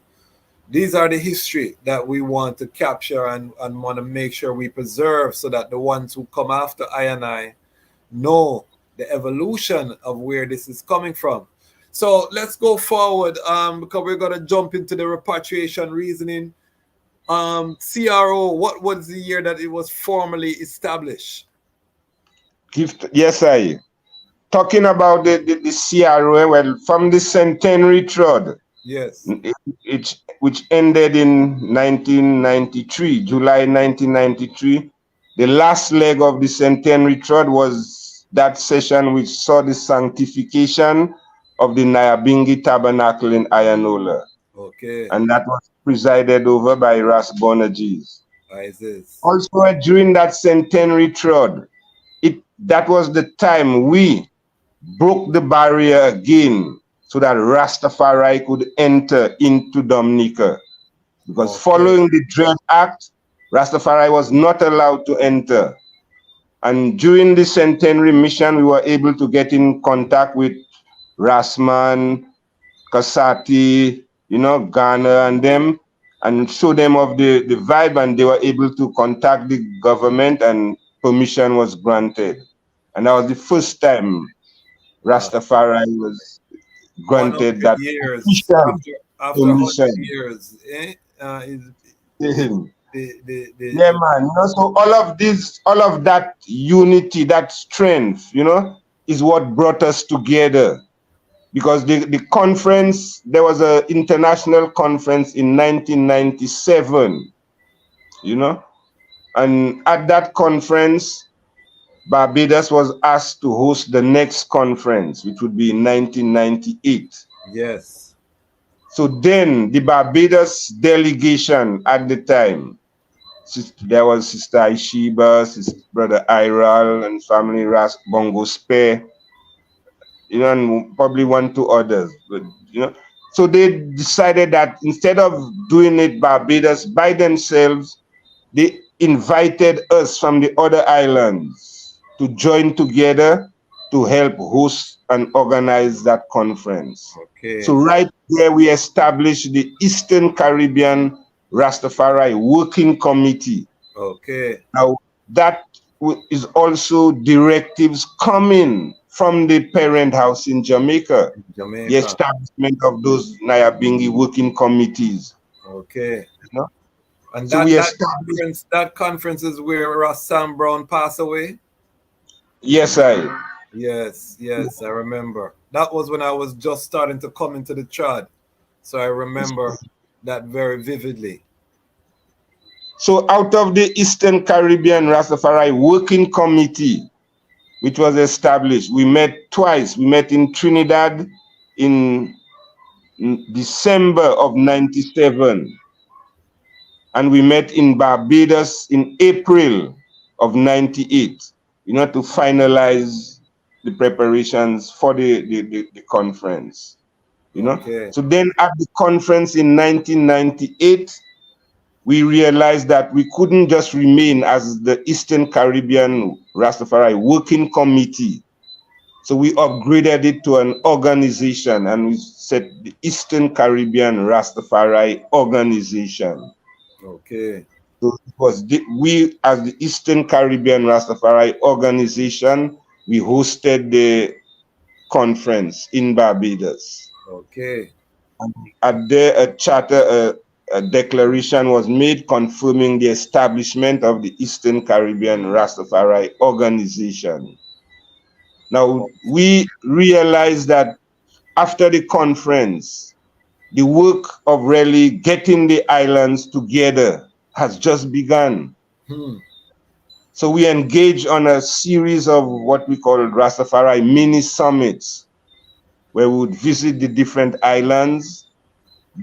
these are the history that we want to capture and want to make sure we preserve so that the ones who come after I know the evolution of where this is coming from. So let's go forward because we're going to jump into the repatriation reasoning. CRO, what was the year that it was formally established? yes, I. Talking about the CRO, well, from the Centenary Trod, Yes. which ended in 1993, July 1993, the last leg of the Centenary Trod was that session which saw the sanctification of the Nyabingi Tabernacle in Ayanola. Okay. And that was presided over by Ras Bonerges. ISIS. Also, during that Centenary Trod, that was the time we broke the barrier again so that Rastafari could enter into Dominica. Because following the Dread Act, Rastafari was not allowed to enter. And during the Centenary Mission, we were able to get in contact with Rasman, Kasati, you know, Ghana and them, and show them of the vibe, and they were able to contact the government and permission was granted. And that was the first time Rastafari was 100 granted that years official after 100 permission. years, Yeah, the man. You know, so all of that unity, that strength, you know, is what brought us together. Because the conference, there was an international conference in 1997, you know, and at that conference, Barbados was asked to host the next conference, which would be in 1998. yes. So then the Barbados delegation at the time, there was Sister Ishiba, Sister Brother Iral, and family Ras Bongo Spare, you know, and probably 1, 2 others. But you know, so they decided that instead of doing it Barbados by themselves, they invited us from the other islands to join together to help host and organize that conference. Okay. So right there, we established the Eastern Caribbean Rastafari Working Committee. Okay. Now, that is also directives coming from the parent house in Jamaica, Jamaica. the establishment of those Nyabingi working committees. Okay. You know? And So that conference is where Ross Sam Brown passed away? Yes, I. Yes, I remember. That was when I was just starting to come into the trad. So I remember that very vividly. So out of the Eastern Caribbean Rastafari Working Committee, which was established, we met twice. We met in Trinidad in December of 97. And we met in Barbados in April of 98, you know, to finalize the preparations for the conference. You know, Okay. so then at the conference in 1998, we realized that we couldn't just remain as the Eastern Caribbean Rastafari Working Committee. So we upgraded it to an organization, and we said the Eastern Caribbean Rastafari Organization. Okay. So it was we, as the Eastern Caribbean Rastafari Organization, we hosted the conference in Barbados. Okay. At there, a declaration was made confirming the establishment of the Eastern Caribbean Rastafari Organization. Now, we realized that after the conference, the work of really getting the islands together has just begun. So we engaged on a series of what we call Rastafari mini summits, where we would visit the different islands.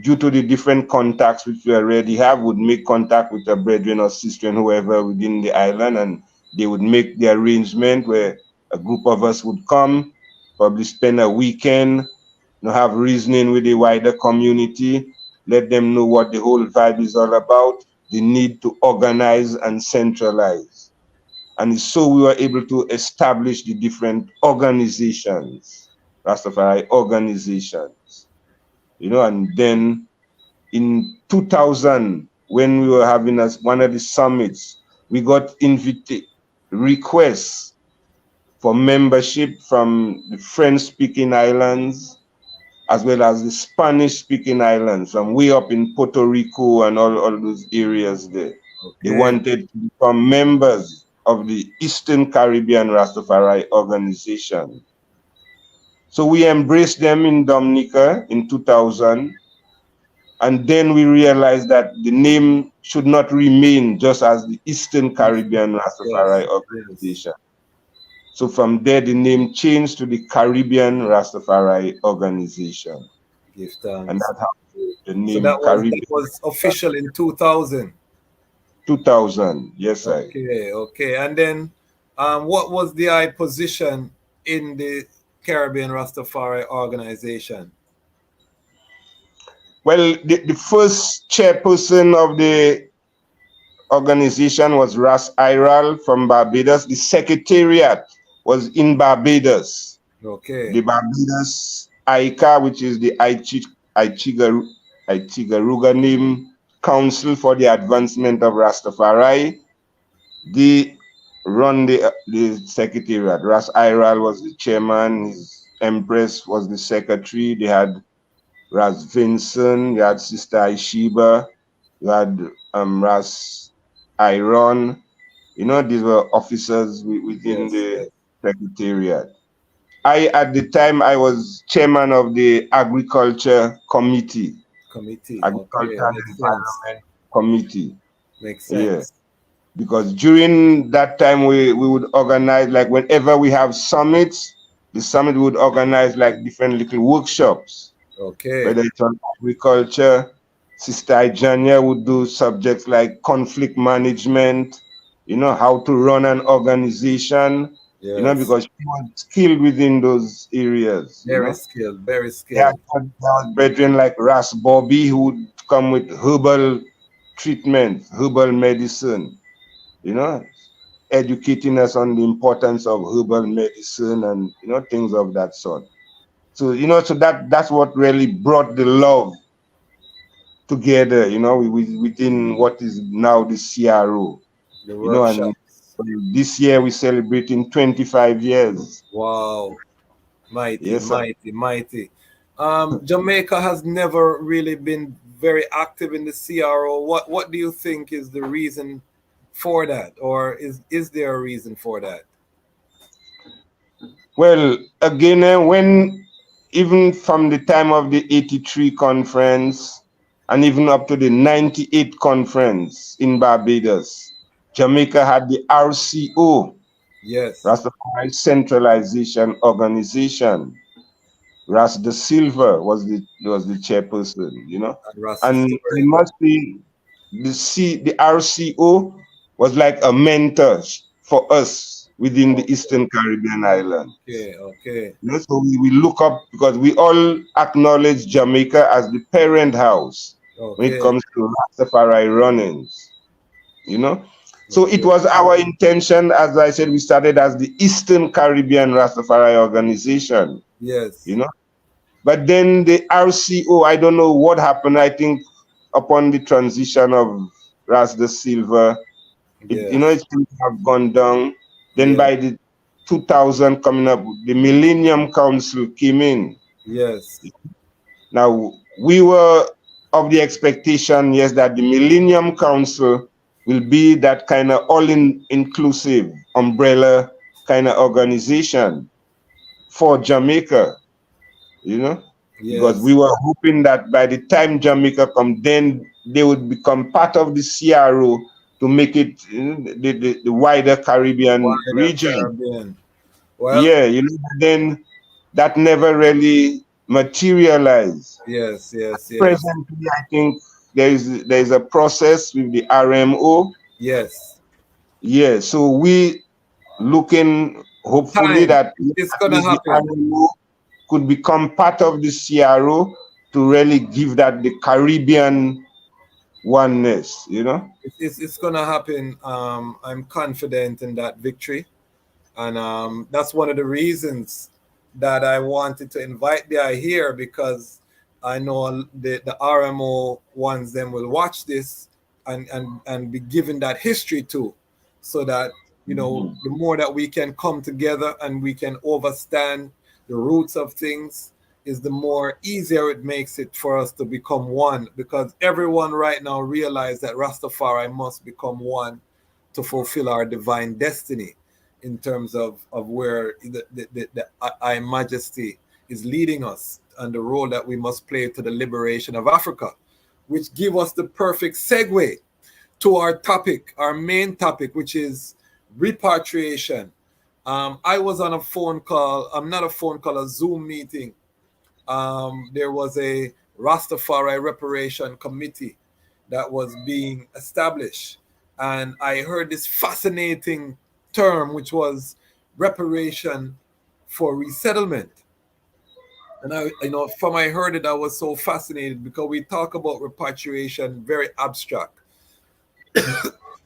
Due to the different contacts which we already have, would make contact with a brethren or sister and whoever within the island, and they would make the arrangement where a group of us would come, probably spend a weekend, have reasoning with the wider community, let them know what the whole vibe is all about, the need to organize and centralize. And so we were able to establish the different organizations, Rastafari organizations, and then in 2000, when we were having one of the summits, we got requests for membership from the French-speaking islands, as well as the Spanish-speaking islands, from way up in Puerto Rico and all those areas there. They wanted to become members of the Eastern Caribbean Ras Tafari Organization. So we embraced them in Dominica in 2000. And then we realized that the name should not remain just as the Eastern Caribbean Ras Tafari Organization. So from there, the name changed to the Caribbean Ras Tafari Organization. Give thanks. And that's how the name Caribbean. That was official in 2000. 2000, yes, sir. Okay. And then, what was the position in the Caribbean Rastafari Organization? Well, the first chairperson of the organization was Ras Iral from Barbados. The secretariat was in Barbados. Okay. The Barbados ICA, which is the Aichigaruganim Council for the Advancement of Rastafari, they run the secretariat. Ras Iral was the chairman, his Empress was the secretary. They had Ras Vincent, you had Sister Aishiba, you had Ras Iron. These were officers within the secretariat. At the time, I was chairman of the Agriculture Committee. Agriculture and Environment Committee. Makes sense. Yeah. Because during that time, we would organize, like whenever we have summits, the summit would organize like different little workshops. Okay. Whether it's on agriculture, Sister Ijania would do subjects like conflict management, how to run an organization, because she was skilled within those areas. Very skilled. There was brethren like Ras Bobby who would come with herbal treatment, herbal medicine, educating us on the importance of herbal medicine and, things of that sort. So, so that's what really brought the love together, within what is now the CRO. And this year we're celebrating 25 years. Wow. Mighty, yes, mighty. Jamaica has never really been very active in the CRO. What do you think is the reason for that? Or is there a reason for that? Well, again, when even from the time of the 83 conference and even up to the 98 conference in Barbados, Jamaica had the RCO, Rastafari Centralization Organization. Ras De Silva was the chairperson, and it must be the RCO was like a mentor for us within the Eastern Caribbean island. Okay. So we look up, because we all acknowledge Jamaica as the parent house when it comes to Rastafari runnings, So it was our intention, as I said, we started as the Eastern Caribbean Rastafari Organization. Yes. But then the RCO, I don't know what happened. I think upon the transition of Ras De Silva, it seems to have gone down. Then by the 2000 coming up, the Millennium Council came in. Yes. Now, we were of the expectation, that the Millennium Council will be that kind of all-inclusive umbrella kind of organization. for Jamaica, you know, because we Yes. were hoping that by the time Jamaica come, then they would become part of the CRO to make it the wider Caribbean Wider region. Caribbean. Well, Yeah, then that never really materialized. yes, yes, yes, Presently, I think there is a process with the RMO. yes. Yeah, so we looking hopefully Time. that It's at gonna least the happen. RMO could become part of the CRO to really give that the Caribbean oneness, It's gonna happen. I'm confident in that victory, and that's one of the reasons that I wanted to invite the eye here, because I know the RMO ones them will watch this and be given that history too, so that the more that we can come together and we can overstand the roots of things, is the more easier it makes it for us to become one, because everyone right now realize that Rastafari must become one to fulfill our divine destiny, in terms of where the I Majesty is leading us, and the role that we must play to the liberation of Africa, which give us the perfect segue to our topic, our main topic, which is repatriation. I was on a phone call. I'm not a phone call, a Zoom meeting. There was a Rastafari Reparation Committee that was being established. And I heard this fascinating term, which was reparation for resettlement. And from I heard it, I was so fascinated, because we talk about repatriation very abstract.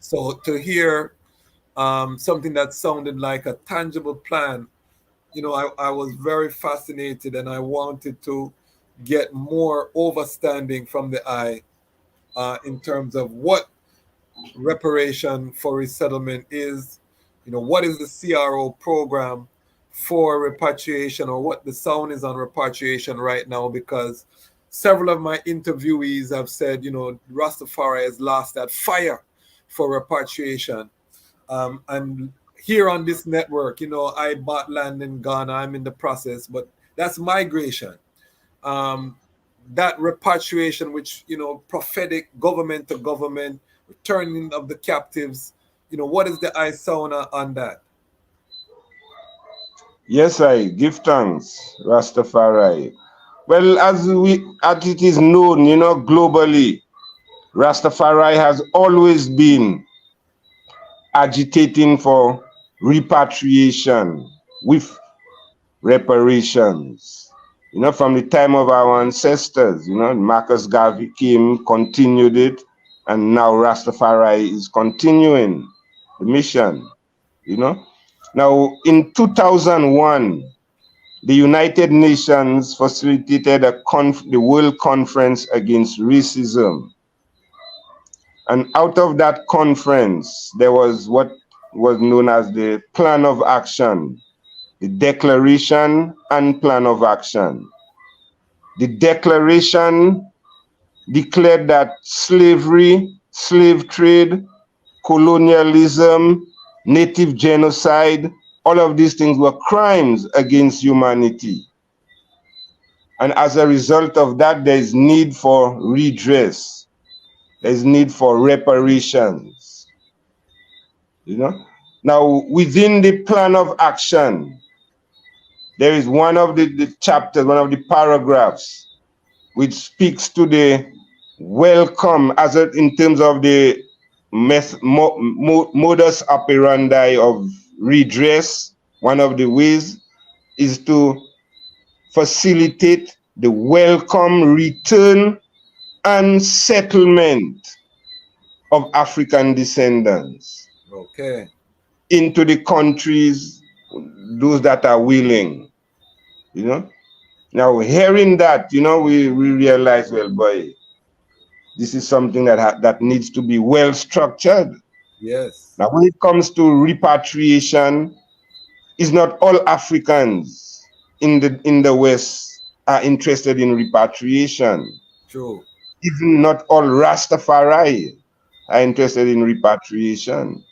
So to hear something that sounded like a tangible plan, I was very fascinated, and I wanted to get more overstanding from the eye, in terms of what reparation for resettlement is. What is the CRO program for repatriation, or what the sound is on repatriation right now, because several of my interviewees have said, Rastafari has lost that fire for repatriation. And here on this network, I bought land in Ghana. I'm in the process, but that's migration. Um, that repatriation, which, prophetic government to government, returning of the captives, what is the ISONA on that? Yes, I give thanks, Rastafari. Well, as it is known, globally, Rastafari has always been agitating for repatriation with reparations. From the time of our ancestors, Marcus Garvey came, continued it, and now Rastafari is continuing the mission, Now, in 2001, the United Nations facilitated the World Conference Against Racism. And out of that conference, there was what was known as the Plan of Action, the Declaration and Plan of Action. The Declaration declared that slavery, slave trade, colonialism, native genocide, all of these things were crimes against humanity. And as a result of that, there is need for redress. There is need for reparations. Now, within the plan of action, there is one of the chapters, one of the paragraphs, which speaks to the welcome in terms of the modus operandi of redress. One of the ways is to facilitate the welcome return and settlement of African descendants Okay. into the countries, those that are willing. Now, hearing that, we realize, well, boy, this is something that needs to be well structured. Yes. Now, when it comes to repatriation, it's not all Africans in the West are interested in repatriation. True. Even not all Rastafari are interested in repatriation.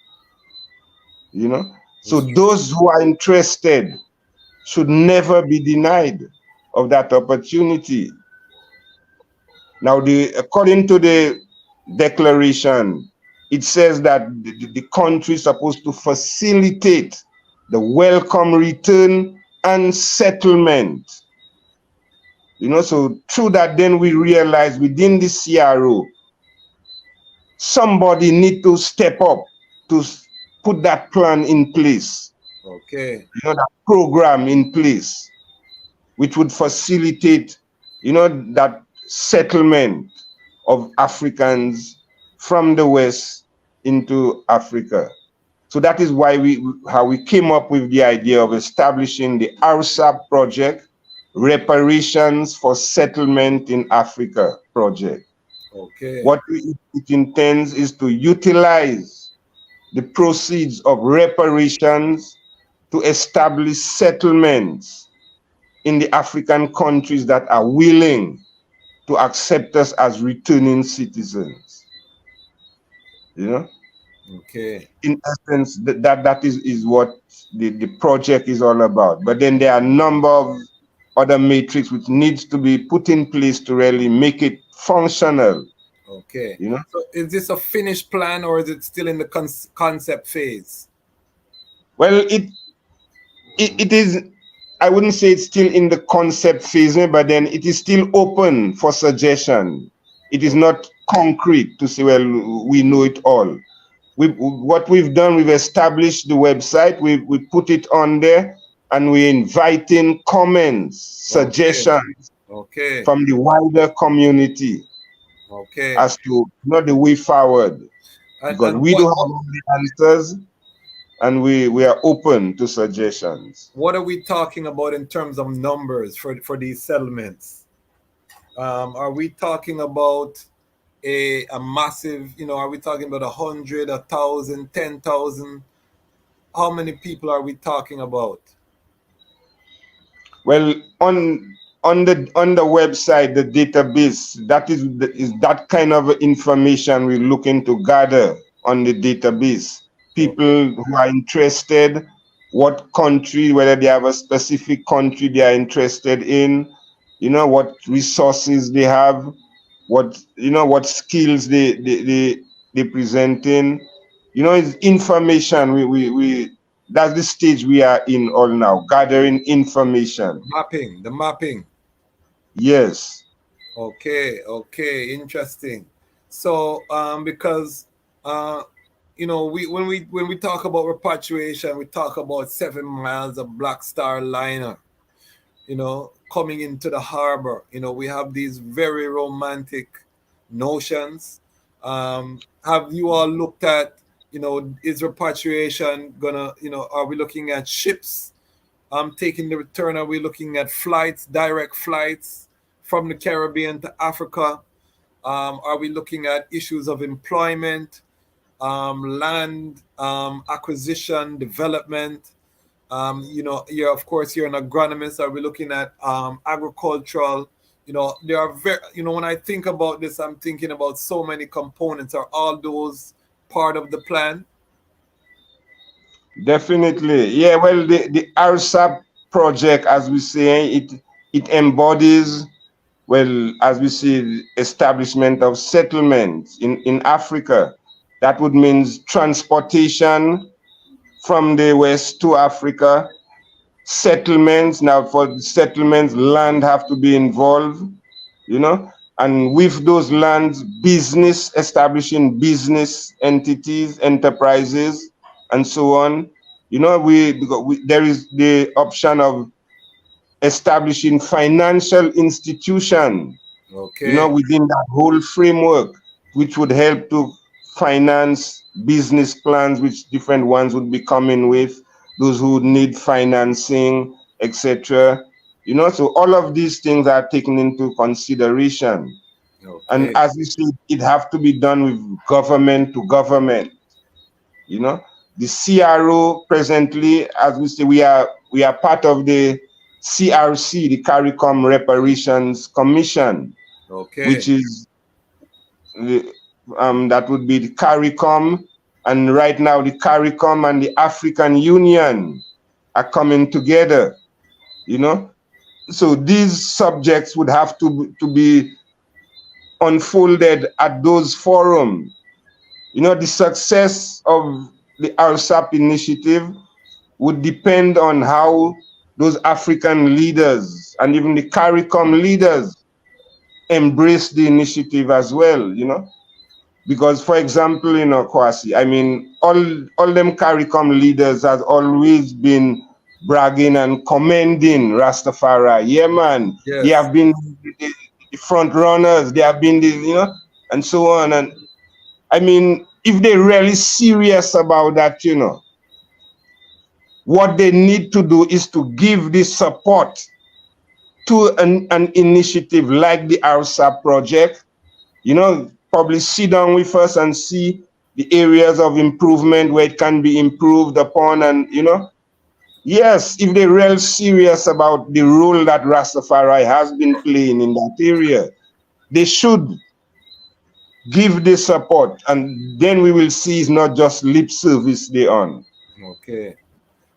So It's true. those who are interested should never be denied of that opportunity. Now, according to the declaration, it says that the country is supposed to facilitate the welcome return and settlement. So through that, then we realize within the CRO, somebody need to step up to put that plan in place. Okay. That program in place, which would facilitate, that settlement of Africans from the West into Africa. So that is why how we came up with the idea of establishing the RSAP project, Reparations for Settlement in Africa project. Okay. What it intends is to utilize the proceeds of reparations to establish settlements in the African countries that are willing to accept us as returning citizens. Okay. In essence, that is what the project is all about. But then there are a number of other matrix which needs to be put in place to really make it functional. Okay. So is this a finished plan or is it still in the concept phase? Well, it is. I wouldn't say it's still in the concept phase, but then it is still open for suggestion. It is not concrete to say, well, we know it all. What we've done, we've established the website, we put it on there, and we're inviting comments, suggestions from the wider community as to the way forward. Because we don't have all the answers, and we are open to suggestions. What are we talking about in terms of numbers for these settlements? Are we talking about a massive, are we talking about 100, 1,000, 10,000? How many people are we talking about? Well, on the website, the database, that is that kind of information we're looking to gather on the database. People who are interested, what country, whether they have a specific country they are interested in, what resources they have, what skills they present in, it's information. We that's the stage we are in all now, gathering information. The mapping. Yes. Okay, interesting. So because when we talk about repatriation, we talk about 7 miles of Black Star liner, coming into the harbor. We have these very romantic notions. Have you all looked at, is repatriation gonna, are we looking at ships taking the return? Are we looking at flights, direct flights from the Caribbean to Africa? Are we looking at issues of employment, land acquisition, development? You're an agronomist. Are we looking at agricultural? There are when I think about this, I'm thinking about so many components. Are all those part of the plan? Definitely. Yeah, well, the RSAP project, as we say, it embodies, well, as we see, establishment of settlements in Africa. That would mean transportation from the West to Africa, settlements. Now, for settlements, land have to be involved, and with those lands, establishing business entities, enterprises, and so on. There is the option of establishing financial institution, within that whole framework, which would help to finance business plans, which different ones would be coming with, those who need financing, etc. So all of these things are taken into consideration. And as we said, it have to be done with government to government. The CRO presently, as we say, we are part of the CRC, the CARICOM Reparations Commission, which is that would be the CARICOM, and right now the CARICOM and the African Union are coming together you know. So these subjects would have to be unfolded at those forums. You know, the success of the RSAP initiative would depend on how those African leaders and even the CARICOM leaders embrace the initiative as well, you know. Because, for example, you know, Kwasi, I mean, all them CARICOM leaders has always been bragging and commending Rastafari. Yeah, man, they Yes. have been the front runners, they have been the, you know, and so on. And I mean, if they're really serious about that, you know, what they need to do is to give this support to an initiative like the RSAP project, you know, probably sit down with us and see the areas of improvement where it can be improved upon. And, you know, yes, if they're real serious about the role that Rastafari has been playing in that area, they should give the support. And then we will see it's not just lip service they on, Okay.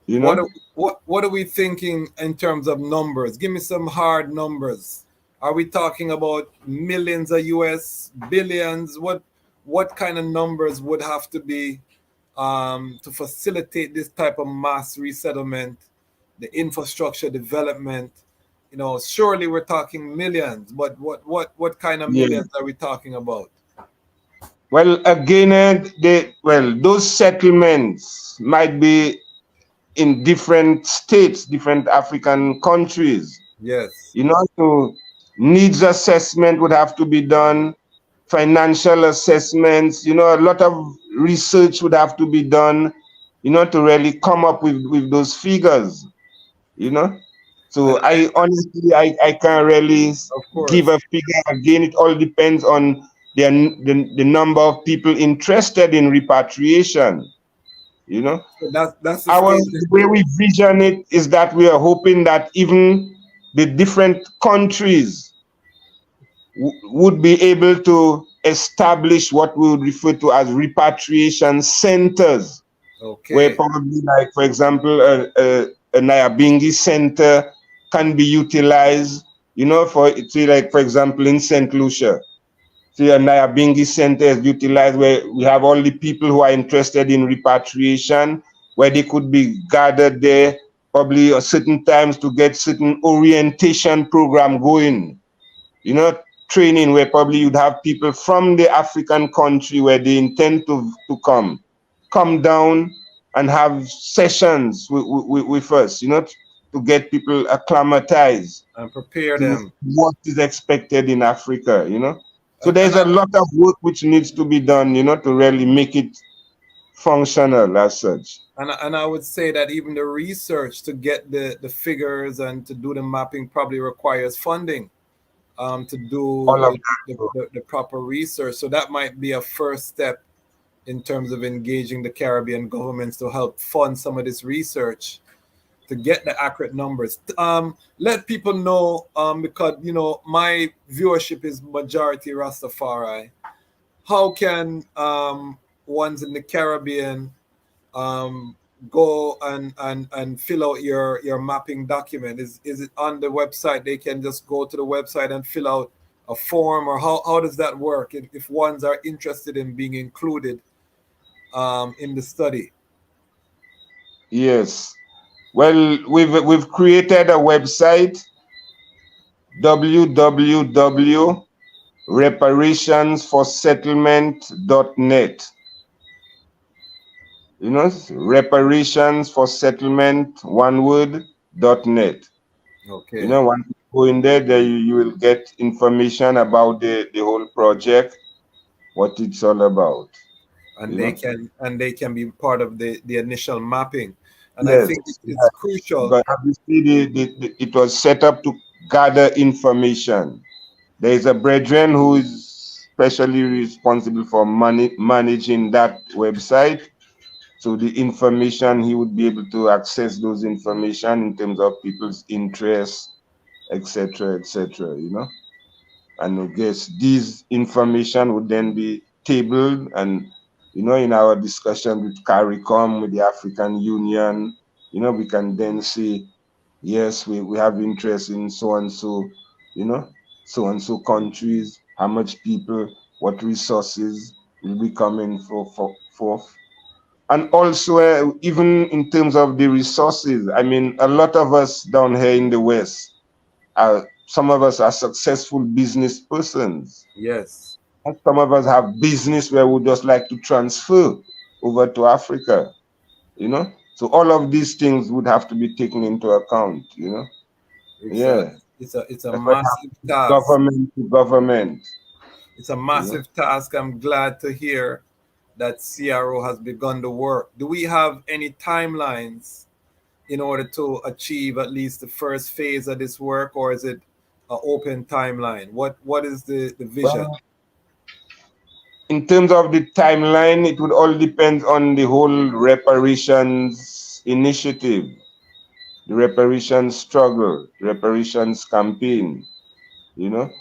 you What know? are, what are we thinking in terms of numbers? Give me some hard numbers. Are we talking about millions of US, billions? What kind of numbers would have to be to facilitate this type of mass resettlement, the infrastructure development? You know, surely we're talking millions, but what kind of Yeah. millions are we talking about? Well, again, those settlements might be in different states, different African countries. Yes. You know, so needs assessment would have to be done, financial assessments, you know, a lot of research would have to be done, you know, to really come up with those figures, you know. And So I honestly, I can't really of give course, a figure. Again, it all depends on the number of people interested in repatriation, you know. so that's the Our stage. the way we vision it is that we are hoping that even the different countries would be able to establish what we would refer to as repatriation centers, where Okay. probably, like, for example, a Nyabingi center can be utilized, you know, for, say, like, for example, in St. Lucia. See, a Nyabingi center is utilized where we have all the people who are interested in repatriation, where they could be gathered there, probably at certain times to get certain orientation program going, you know, training where probably you'd have people from the African country where they intend to come down and have sessions with us, you know, to get people acclimatized And prepare to them. what is expected in Africa, you know. So And there's a lot of work which needs to be done, you know, to really make it functional as such. I would say that even the research to get the figures and to do the mapping probably requires funding to do All of that. the proper research. So that might be a first step in terms of engaging the Caribbean governments to help fund some of this research to get the accurate numbers. Let people know because you know my viewership is majority Rastafari. How can ones in the Caribbean um, go and fill out your mapping document? Is it on the website? They can just go to the website and fill out a form, or how does that work if ones are interested in being included in the study? Yes. Well, we've created a website, www.reparationsforsettlement.net. You know, reparationsforsettlement, one word.net. You Okay. know, once you go in there, you will get information about the whole project, what it's all about. And You they know? can be part of the initial mapping, and I Yes, think it's yes. crucial. Because obviously it was set up to gather information. There is a brethren who is specially responsible for managing that website. So the information, he would be able to access those information in terms of people's interests, etc., you know. And I guess these information would then be tabled and, you know, in our discussion with CARICOM, with the African Union, you know, we can then see Yes, we have interest in so and so, you know, so and so countries, how much people, what resources will be coming forth. And also, even in terms of the resources, I mean, a lot of us down here in the West, some of us are successful business persons. Yes, And some of us have business where we just like to transfer over to Africa, you know. So all of these things would have to be taken into account, you know. Yeah, exactly. It's a that's why it has massive to be task. government to government, It's a you know. massive task. I'm glad to hear that CRO has begun the work. Do we have any timelines in order to achieve at least the first phase of this work, or is it an open timeline? What is the vision? Well, in terms of the timeline, it would all depend on the whole reparations initiative, the reparations struggle, the reparations campaign, you know.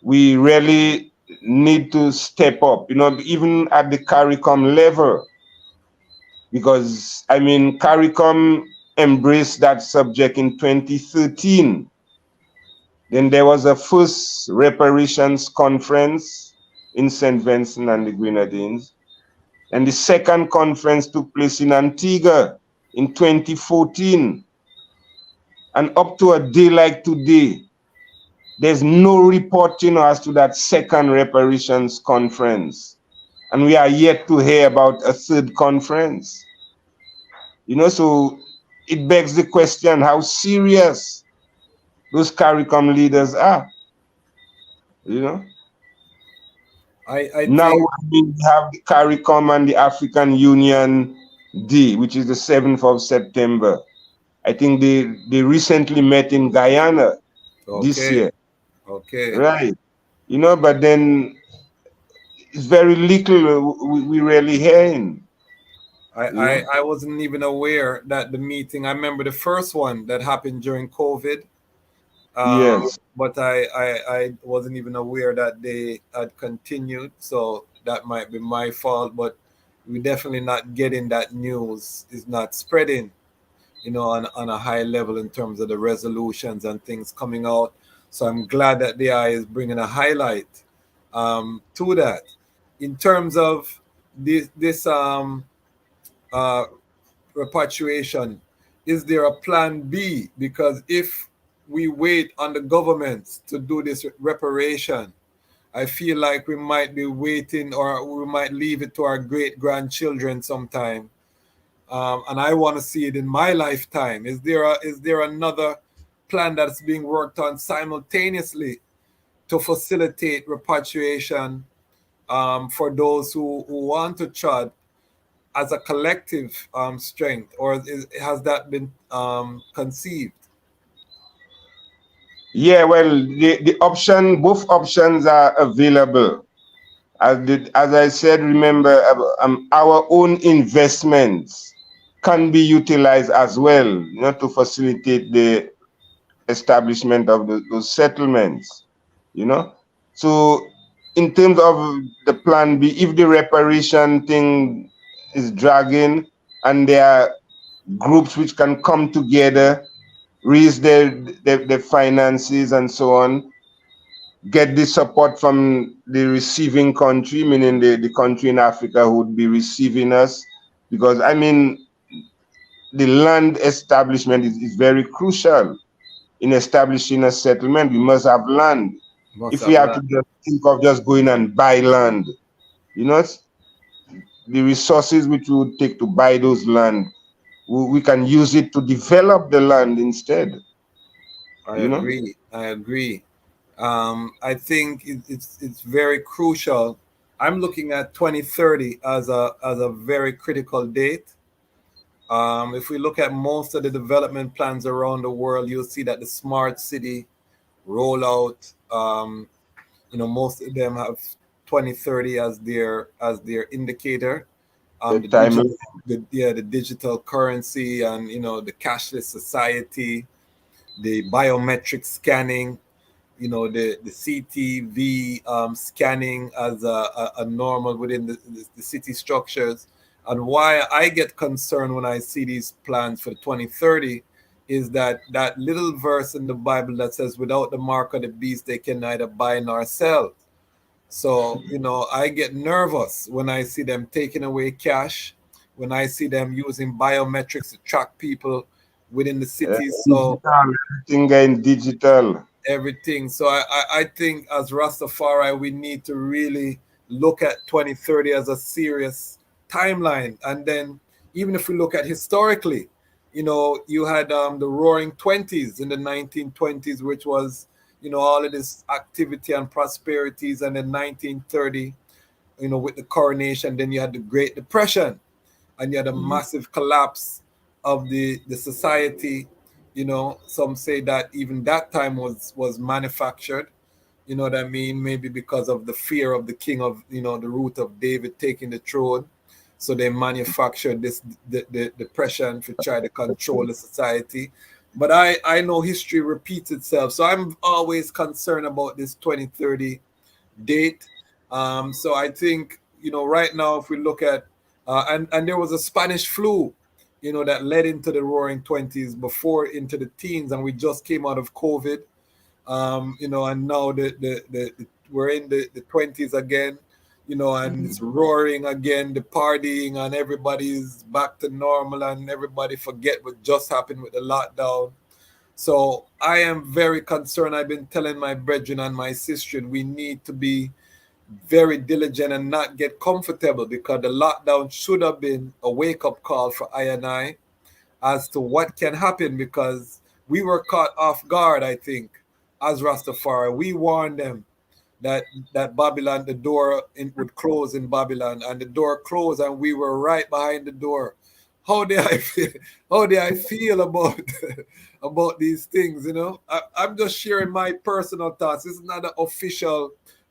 We really need to step up, you know, even at the CARICOM level, because I mean, CARICOM embraced that subject in 2013. Then there was a first reparations conference in St. Vincent and the Grenadines. And the second conference took place in Antigua in 2014. And up to a day like today, there's no reporting as to that second reparations conference. And we are yet to hear about a third conference. You know, so it begs the question how serious those CARICOM leaders are, you know. I Now, think I mean, we have the CARICOM and the African Union Day, which is the 7th of September. I think they recently met in Guyana this okay, year, okay. right? You know, but then it's very little we really hearing, I, you I know? I wasn't even aware that the meeting. I remember the first one that happened during COVID. Yes. But I wasn't even aware that they had continued, so that might be my fault. But we're definitely not getting that news. Is not spreading, on a high level in terms of the resolutions and things coming out. So I'm glad that the eye is bringing a highlight to that. In terms of this uh, repatriation, is there a plan B? Because if we wait on the government to do this reparation, I feel like we might be waiting, or we might leave it to our great grandchildren sometime. And I want to see it in my lifetime. Is there another plan that's being worked on simultaneously to facilitate repatriation for those who want to chud as a collective strength, or has that been conceived? Yeah, well, the option, both options are available. As I said, remember, our own investments can be utilized as well, you know, to facilitate the establishment of those settlements, you know. So in terms of the plan B, if the reparation thing is dragging and there are groups which can come together, raise their finances and so on, get the support from the receiving country, meaning the country in Africa who would be receiving us, because I mean, the land establishment is very crucial in establishing a settlement. We must have land. Must If we have have to land. just think of just going and buy land, you know, the resources which we would take to buy those land, we can use it to develop the land instead, I you know. agree. I agree. I think it's very crucial. I'm looking at 2030 as a very critical date. If we look at most of the development plans around the world, you'll see that the smart city rollout, most of them have 2030 as their indicator. The The time, digital, the digital currency, and the cashless society, the biometric scanning, the CTV scanning as a normal within the city structures. And why I get concerned when I see these plans for 2030 is that little verse in the Bible that says, without the mark of the beast, they can neither buy nor sell. So, I get nervous when I see them taking away cash, when I see them using biometrics to track people within the cities. So Digital, everything going digital. everything. So I think as Rastafari, we need to really look at 2030 as a serious timeline. And then even if we look at historically, you had the roaring 20s in the 1920s, which was, all of this activity and prosperities. And then 1930, with the coronation, then you had the Great Depression and you had a massive collapse of the society. Some say that even that time was manufactured. You know what I mean? Maybe because of the fear of the king of, the root of David taking the throne. So they manufactured the depression to try to control the society. But I know history repeats itself. So I'm always concerned about this 2030 date. So I think, right now, if we look at, and there was a Spanish flu, that led into the roaring 20s before into the teens, and we just came out of COVID, and now we're in the 20s again, and it's roaring again, the partying, and everybody's back to normal, and everybody forget what just happened with the lockdown. So I am very concerned. I've been telling my brethren and my sister, we need to be very diligent and not get comfortable, because the lockdown should have been a wake-up call for I and I as to what can happen, because we were caught off guard, I think, as Rastafari. We warned them that Babylon, the door would close in Babylon, and the door closed, and we were right behind the door. How do I feel? How do I feel about about these things? I'm just sharing my personal thoughts. This is not an official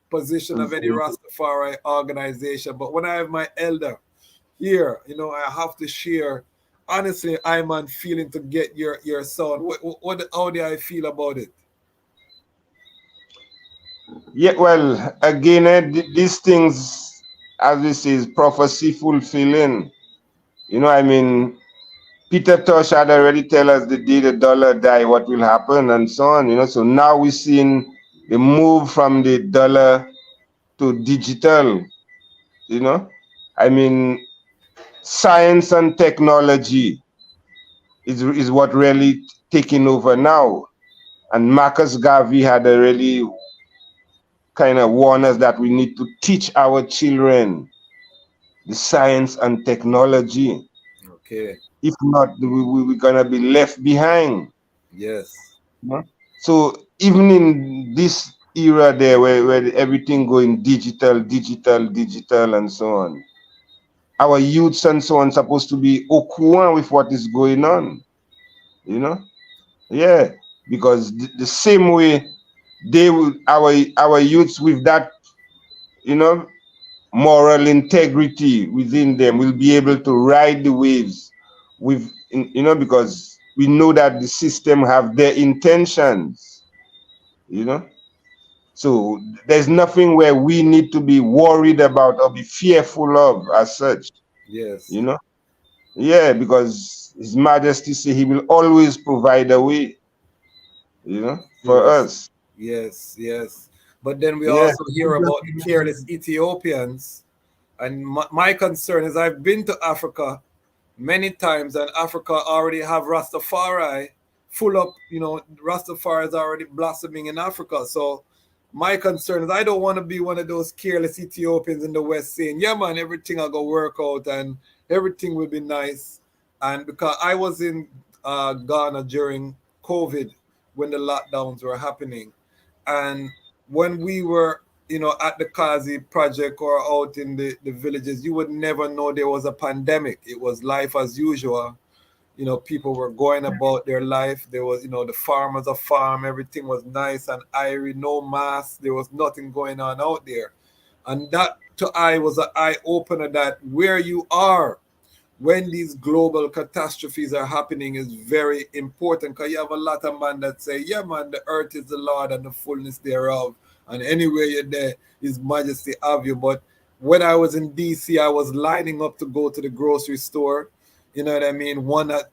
position of any Rastafari organization, but when I have my elder here, I have to share. Honestly, I'm on feeling to get your sound. How do I feel about it? Yeah, well, again, these things, as this is prophecy fulfilling. I mean, Peter Tosh had already tell us the day the dollar die, what will happen, and so on. So now we're seeing the move from the dollar to digital. I mean, science and technology is what really taking over now. And Marcus Garvey had already kind of warned us that we need to teach our children the science and technology. Okay. If not, we're going to be left behind. Yes. So even in this era there where everything going digital, and so on, our youths and so on supposed to be au courant with what is going on. Yeah, because the same way they will, our youths with that, moral integrity within them will be able to ride the waves because we know that the system have their intentions. So there's nothing where we need to be worried about or be fearful of as such. Yes. Yeah, because His Majesty say He will always provide a way, for Yes. us. Yes. But then we Yeah. also hear about the careless Ethiopians. And my concern is, I've been to Africa many times, and Africa already have Rastafari full up, Rastafari is already blossoming in Africa. So my concern is, I don't want to be one of those careless Ethiopians in the West saying, yeah, man, everything will go work out and everything will be nice. And because I was in Ghana during COVID when the lockdowns were happening. And when we were, at the Kazi project or out in the villages, you would never know there was a pandemic. It was life as usual. People were going about their life. There was, the farmers a farm. Everything was nice and airy, no mass. There was nothing going on out there. And that to I was an eye opener, that where you are when these global catastrophes are happening is very important, because you have a lot of men that say, yeah, man, the earth is the Lord and the fullness thereof. And anywhere you're there, His Majesty have you. But when I was in DC, I was lining up to go to the grocery store, You know what I mean? One at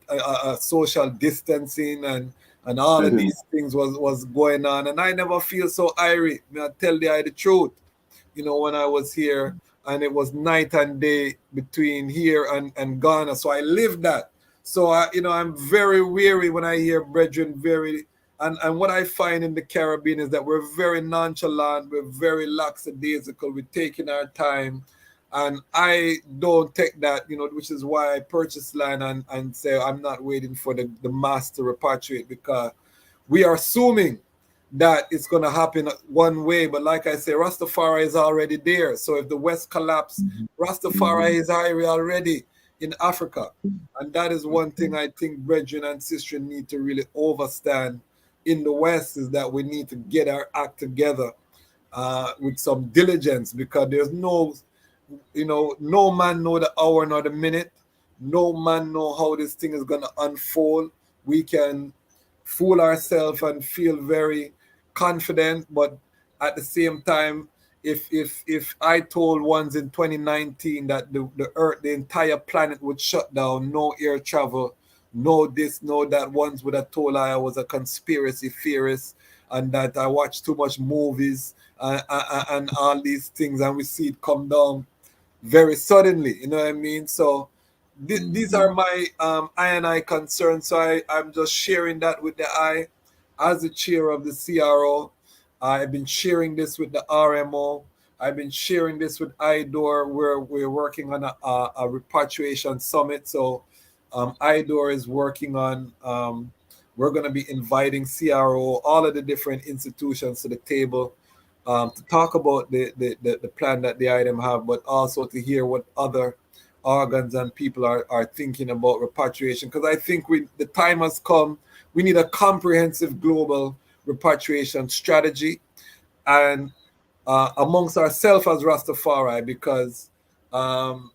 social distancing and all of these things was going on, and I never feel so irate. I tell the truth. You know, when I was here, and it was night and day between here and Ghana, so I lived that. So I'm very weary when I hear brethren very. And what I find in the Caribbean is that we're very nonchalant, we're very lackadaisical, we're taking our time, and I don't take that, which is why I purchase land and say I'm not waiting for the mass to repatriate, because we are assuming that it's going to happen one way. But like I say, Rastafari is already there. So if the West collapse, Rastafari is already in Africa. And that is one thing I think brethren and sisters need to really overstand in the West, is that we need to get our act together with some diligence, because there's no man know the hour nor the minute. No man know how this thing is going to unfold. We can fool ourselves and feel very confident, but at the same time, if I told ones in 2019 that the earth, the entire planet would shut down, no air travel, no this, no that, ones would have told I was a conspiracy theorist and that I watch too much movies and all these things, and we see it come down very suddenly. You know what I mean? So these are my I and I concerns. So I'm just sharing that with the I, as the chair of the CRO. I've been sharing this with the RMO. I've been sharing this with IDOR, where we're working on a repatriation summit. So IDOR is working on, we're going to be inviting CRO, all of the different institutions to the table to talk about the plan that the item have, but also to hear what other organs and people are thinking about repatriation. Because I think the time has come. We need a comprehensive global repatriation strategy, and amongst ourselves as Rastafari, because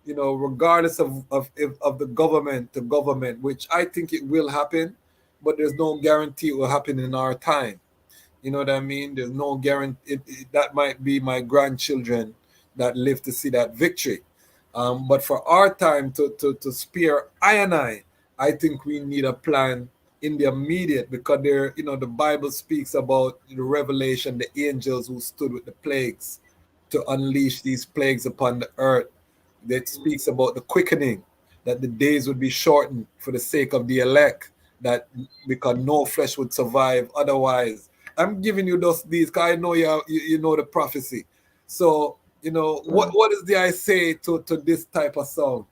regardless of the government to government, which I think it will happen, but there's no guarantee it will happen in our time. You know what I mean? There's no guarantee. That might be my grandchildren that live to see that victory. But for our time to spare I think we need a plan in the immediate, because the Bible speaks about the revelation, the angels who stood with the plagues to unleash these plagues upon the earth. That speaks about the quickening, that the days would be shortened for the sake of the elect, that because no flesh would survive otherwise. I'm giving you these because I know you know the prophecy. So what is the I say to this type of song?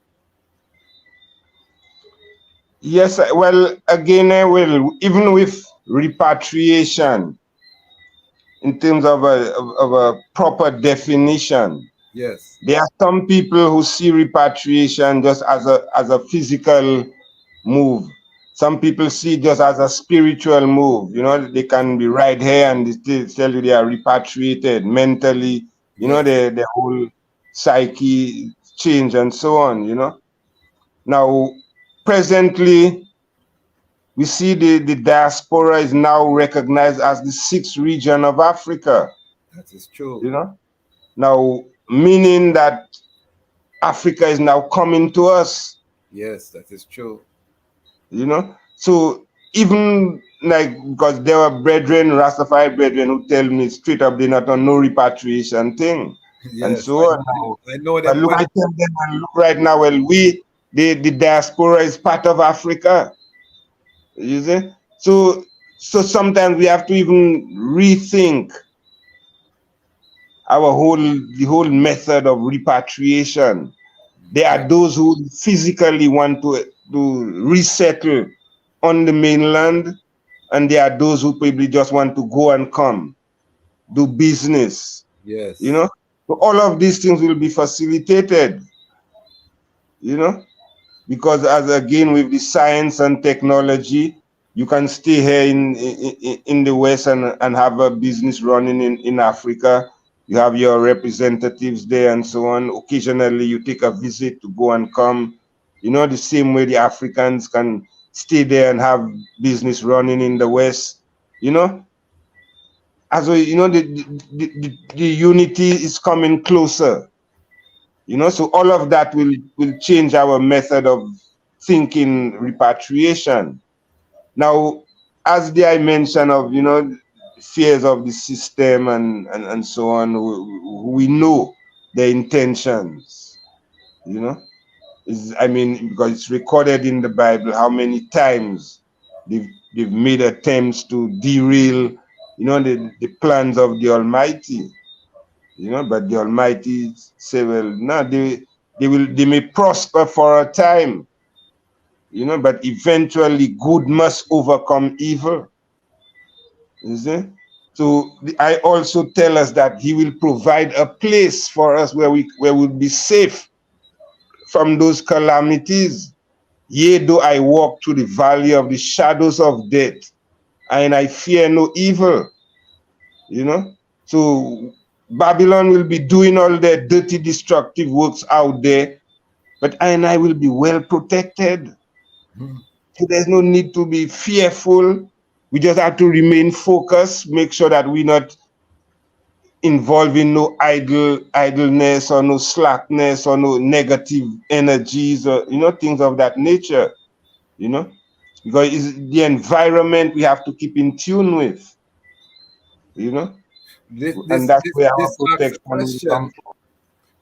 Yes, well, again, even with repatriation, in terms of a proper definition, Yes. there are some people who see repatriation just as a physical move. Some people see it just as a spiritual move. They can be right here and they still tell you they are repatriated mentally. Yes. The whole psyche change and so on. Now, presently, we see the diaspora is now recognized as the sixth region of Africa. That is true. Now, meaning that Africa is now coming to us. Yes, that is true. So even because there were brethren, Rastafari brethren, who tell me straight up they're not on no repatriation thing. Yes, and so on. I know But that. look, I tell them, and look right now, well, the diaspora is part of Africa. You see? So sometimes we have to even rethink the whole method of repatriation. There are those who physically want to resettle on the mainland, and there are those who probably just want to go and come, do business. Yes. So all of these things will be facilitated, because again, with the science and technology, you can stay here in the West and have a business running in Africa. You have your representatives there and so on. Occasionally, you take a visit to go and come. The same way the Africans can stay there and have business running in the West. As well, the unity is coming closer. So all of that will change our method of thinking repatriation. Now, as the I mentioned of, fears of the system and so on, we know the intentions, because it's recorded in the Bible how many times they've made attempts to derail, the plans of the Almighty, but the Almighty say, well, no, they may prosper for a time, but eventually good must overcome evil. You see? So I also tell us that he will provide a place for us where we'll be safe from those calamities. Yea, though I walk through the valley of the shadows of death, and I fear no evil. So Babylon will be doing all their dirty, destructive works out there, but I will be well protected. So there's no need to be fearful. We just have to remain focused, make sure that we're not involved in no idleness or no slackness or no negative energies or things of that nature. Because it's the environment we have to keep in tune with. And that's where our protection will come from.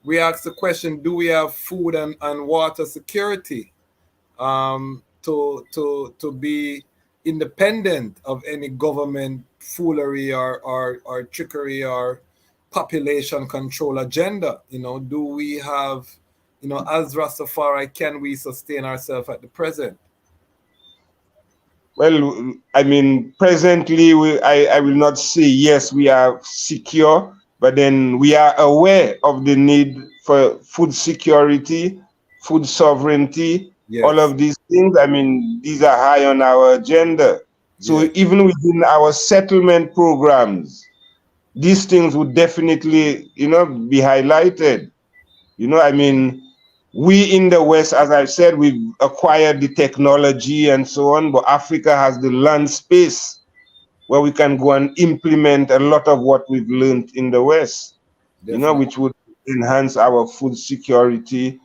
We asked the question: do we have food and water security to be independent of any government foolery or trickery or population control agenda? Do we have, as Rastafari, can we sustain ourselves at the present? Well, presently, I will not say yes, we are secure, but then we are aware of the need for food security, food sovereignty, all of these things. These are high on our agenda. So even within our settlement programs, these things would definitely, be highlighted. We in the West, as I said, we've acquired the technology and so on, but Africa has the land space where we can go and implement a lot of what we've learned in the West, which would enhance our food security,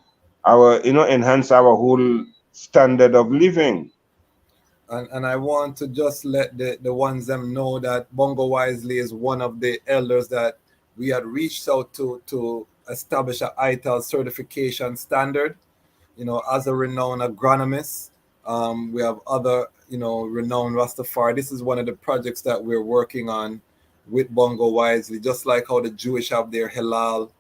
enhance our whole standard of living. And I want to just let the ones them know that Bongo Wisely is one of the elders that we had reached out to establish a ITAL certification standard. As a renowned agronomist, we have other, renowned Rastafari. This is one of the projects that we're working on with Bongo Wisely, just like how the Jewish have their halal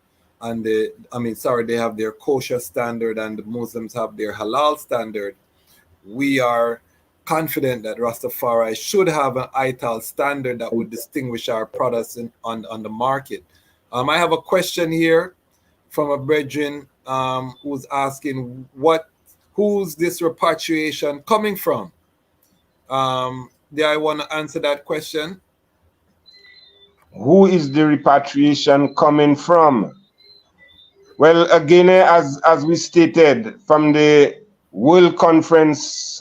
and they have their kosher standard and the Muslims have their halal standard. We are confident that Rastafari should have an ITAL standard that would distinguish our products on the market. I have a question here from a brethren who's asking, who's this repatriation coming from? Do I want to answer that question? Who is the repatriation coming from? Well, again, as we stated, from the World Conference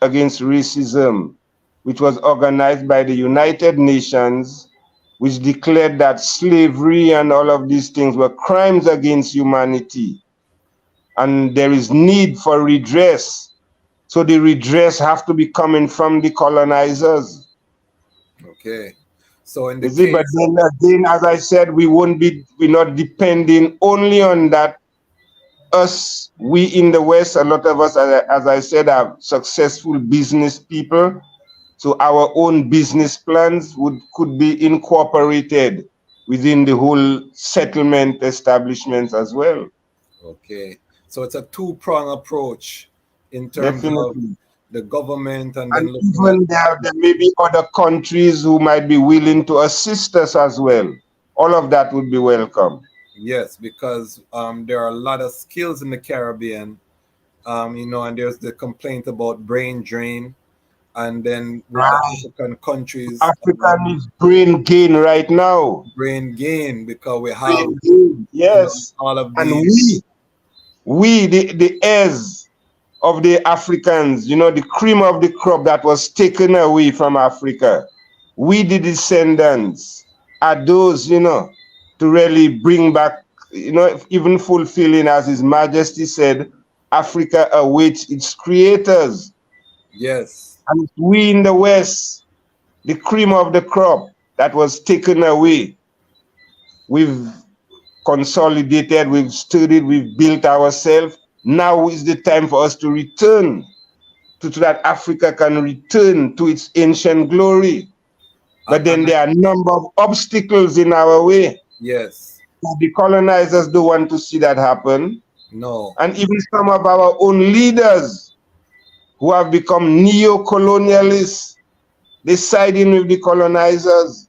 Against Racism, which was organized by the United Nations, which declared that slavery and all of these things were crimes against humanity. And there is need for redress. So the redress have to be coming from the colonizers. Okay. So in the case, but then again, as I said, we're not depending only on that. We in the West, a lot of us, as I said, are successful business people. So our own business plans could be incorporated within the whole settlement establishments as well. Okay. So it's a two-pronged approach in terms of the government and then even there may be other countries who might be willing to assist us as well. All of that would be welcome. Yes, because there are a lot of skills in the Caribbean, and there's the complaint about brain drain. And then with the African countries, Africa needs brain gain right now. Brain gain, because we have yes, all of these. And we the heirs of the Africans, the cream of the crop that was taken away from Africa. We, the descendants, are those, to really bring back, even fulfilling, as His Majesty said, Africa awaits its creators. Yes. And we in the West, the cream of the crop that was taken away. We've consolidated, we've studied, we've built ourselves. Now is the time for us to return to that Africa can return to its ancient glory. But then there are a number of obstacles in our way. Yes. The colonizers don't want to see that happen. No. And even some of our own leaders who have become neo-colonialists, they side in with the colonizers.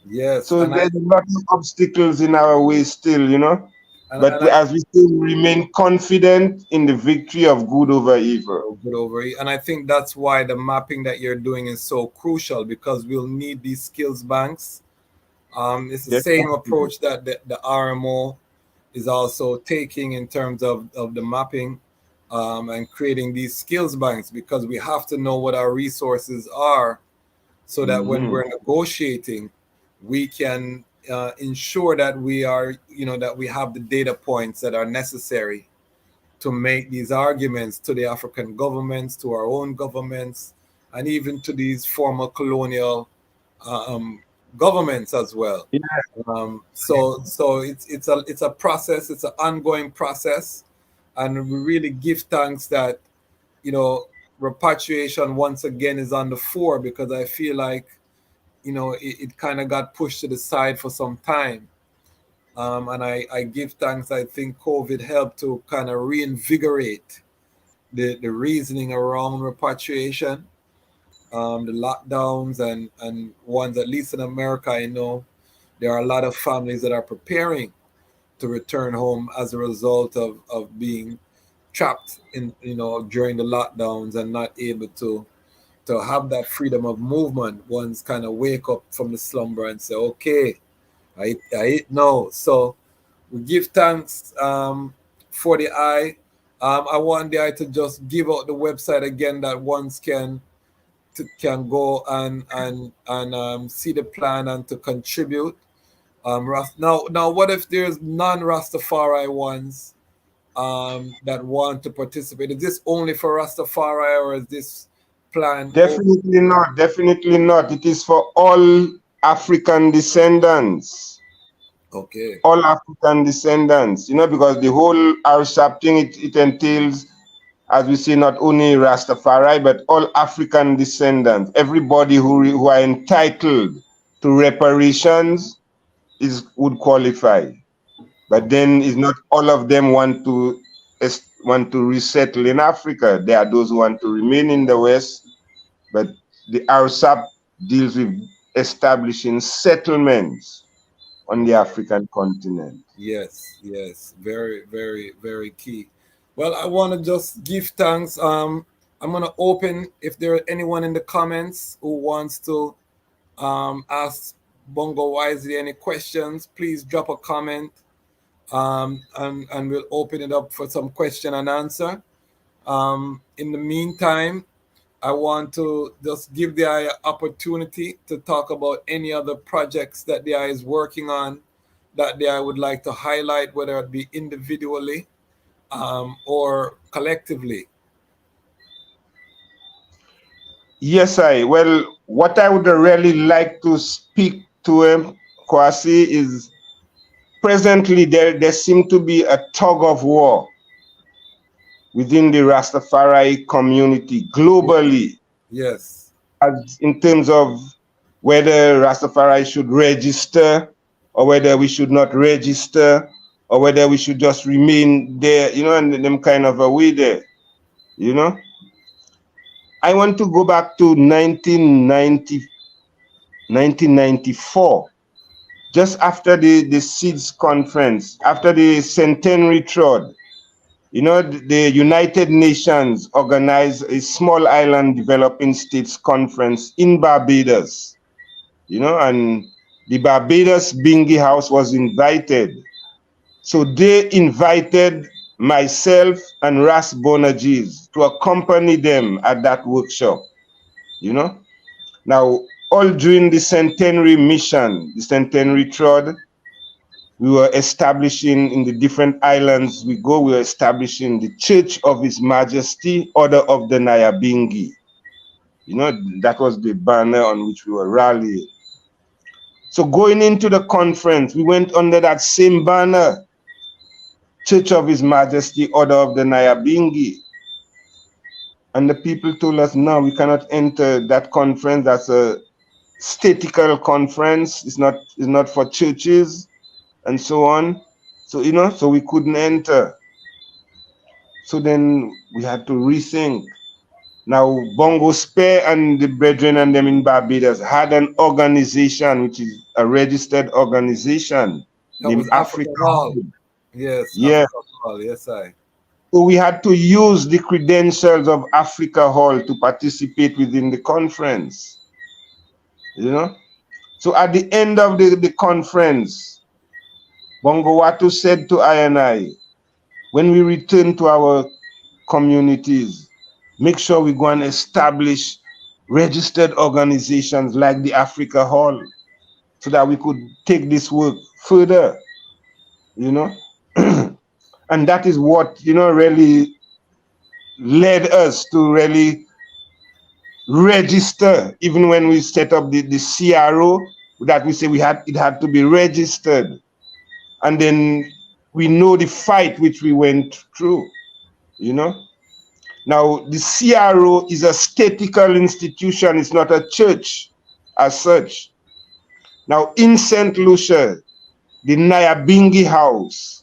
Yes. So there's a lot of obstacles in our way still, you know. But as we still remain confident in the victory of good over evil. Good over evil. And I think that's why the mapping that you're doing is so crucial, because we'll need these skills banks. It's the same approach that the RMO is also taking in terms of the mapping and creating these skills banks, because we have to know what our resources are so that when we're negotiating, we can ensure that we are, that we have the data points that are necessary to make these arguments to the African governments, to our own governments, and even to these former colonial governments as well. So it's a process. It's an ongoing process, and we really give thanks that repatriation once again is on the fore, because I feel like it kind of got pushed to the side for some time. And I give thanks. I think COVID helped to kind of reinvigorate the reasoning around repatriation, the lockdowns and ones, at least in America, I know there are a lot of families that are preparing to return home as a result of being trapped in, during the lockdowns and not able to have that freedom of movement. One's kind of wake up from the slumber and say, okay, I know. So we give thanks for the eye. I want the eye to just give out the website again that ones can go and see the plan and to contribute. Now, what if there's non-Rastafari ones that want to participate? Is this only for Rastafari, or is this plan? Definitely not. Definitely not. It is for all African descendants. Okay. All African descendants, because the whole RSAP thing, it entails, as we say, not only Rastafari, but all African descendants. Everybody who are entitled to reparations would qualify. But then it's not all of them want to resettle in Africa. There are those who want to remain in the West, but the RSAP deals with establishing settlements on the African continent. Yes, very, very, very key. Well, I want to just give thanks. I'm going to open, if there are anyone in the comments who wants to ask Bongo Wisely any questions, please drop a comment, and we'll open it up for some question and answer. In the meantime, I want to just give the eye an opportunity to talk about any other projects that the eye is working on that the eye would like to highlight, whether it be individually or collectively. Yes, well, what I would really like to speak to Kwasi is presently there seems to be a tug of war within the Rastafari community globally. Yes. As in terms of whether Rastafari should register or whether we should not register or whether we should just remain there, in them kind of a way there, I want to go back to 1994, just after the SEEDS conference, after the centenary trod. The United Nations organized a small island developing states conference in Barbados, and the Barbados Bingi House was invited. So they invited myself and Ras Bonajis to accompany them at that workshop, Now, all during the centenary mission, the centenary trod, we were establishing in the different islands we were establishing the Church of His Majesty, Order of the Nyabingi. You know, that was the banner on which we were rallying. So going into the conference, we went under that same banner, Church of His Majesty, Order of the Nyabingi. And the people told us, no, we cannot enter that conference. That's a statical conference. It's not for churches and so on. So, you know, so we couldn't enter. So then we had to rethink. Now, Bongo Spare and the brethren and them in Barbados had an organization, which is a registered organization That named was Africa Africa Hall. Hall. Yes, Yeah. Africa Hall. Yes, I. So we had to use the credentials of Africa Hall to participate within the conference. You know? So at the end of the conference, Bongo Watu said to I and I, when we return to our communities, make sure we go and establish registered organizations like the Africa Hall so that we could take this work further, you know. And that is what, you know, really led us to really register. Even when we set up the CRO, that we say it had to be registered. And then we know the fight which we went through, you know. Now, the CRO is a statical institution. It's not a church as such. Now, in St. Lucia, the Nyabingi House,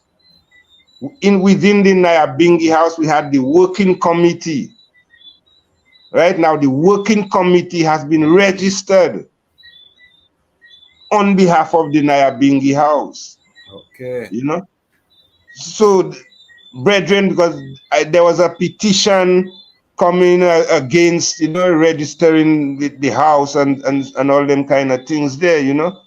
within the Nyabingi House, we had the working committee. Right now, the working committee has been registered on behalf of the Nyabingi House. Okay. You know? So, brethren, because there was a petition coming against, you know, registering the house and all them kind of things there, you know.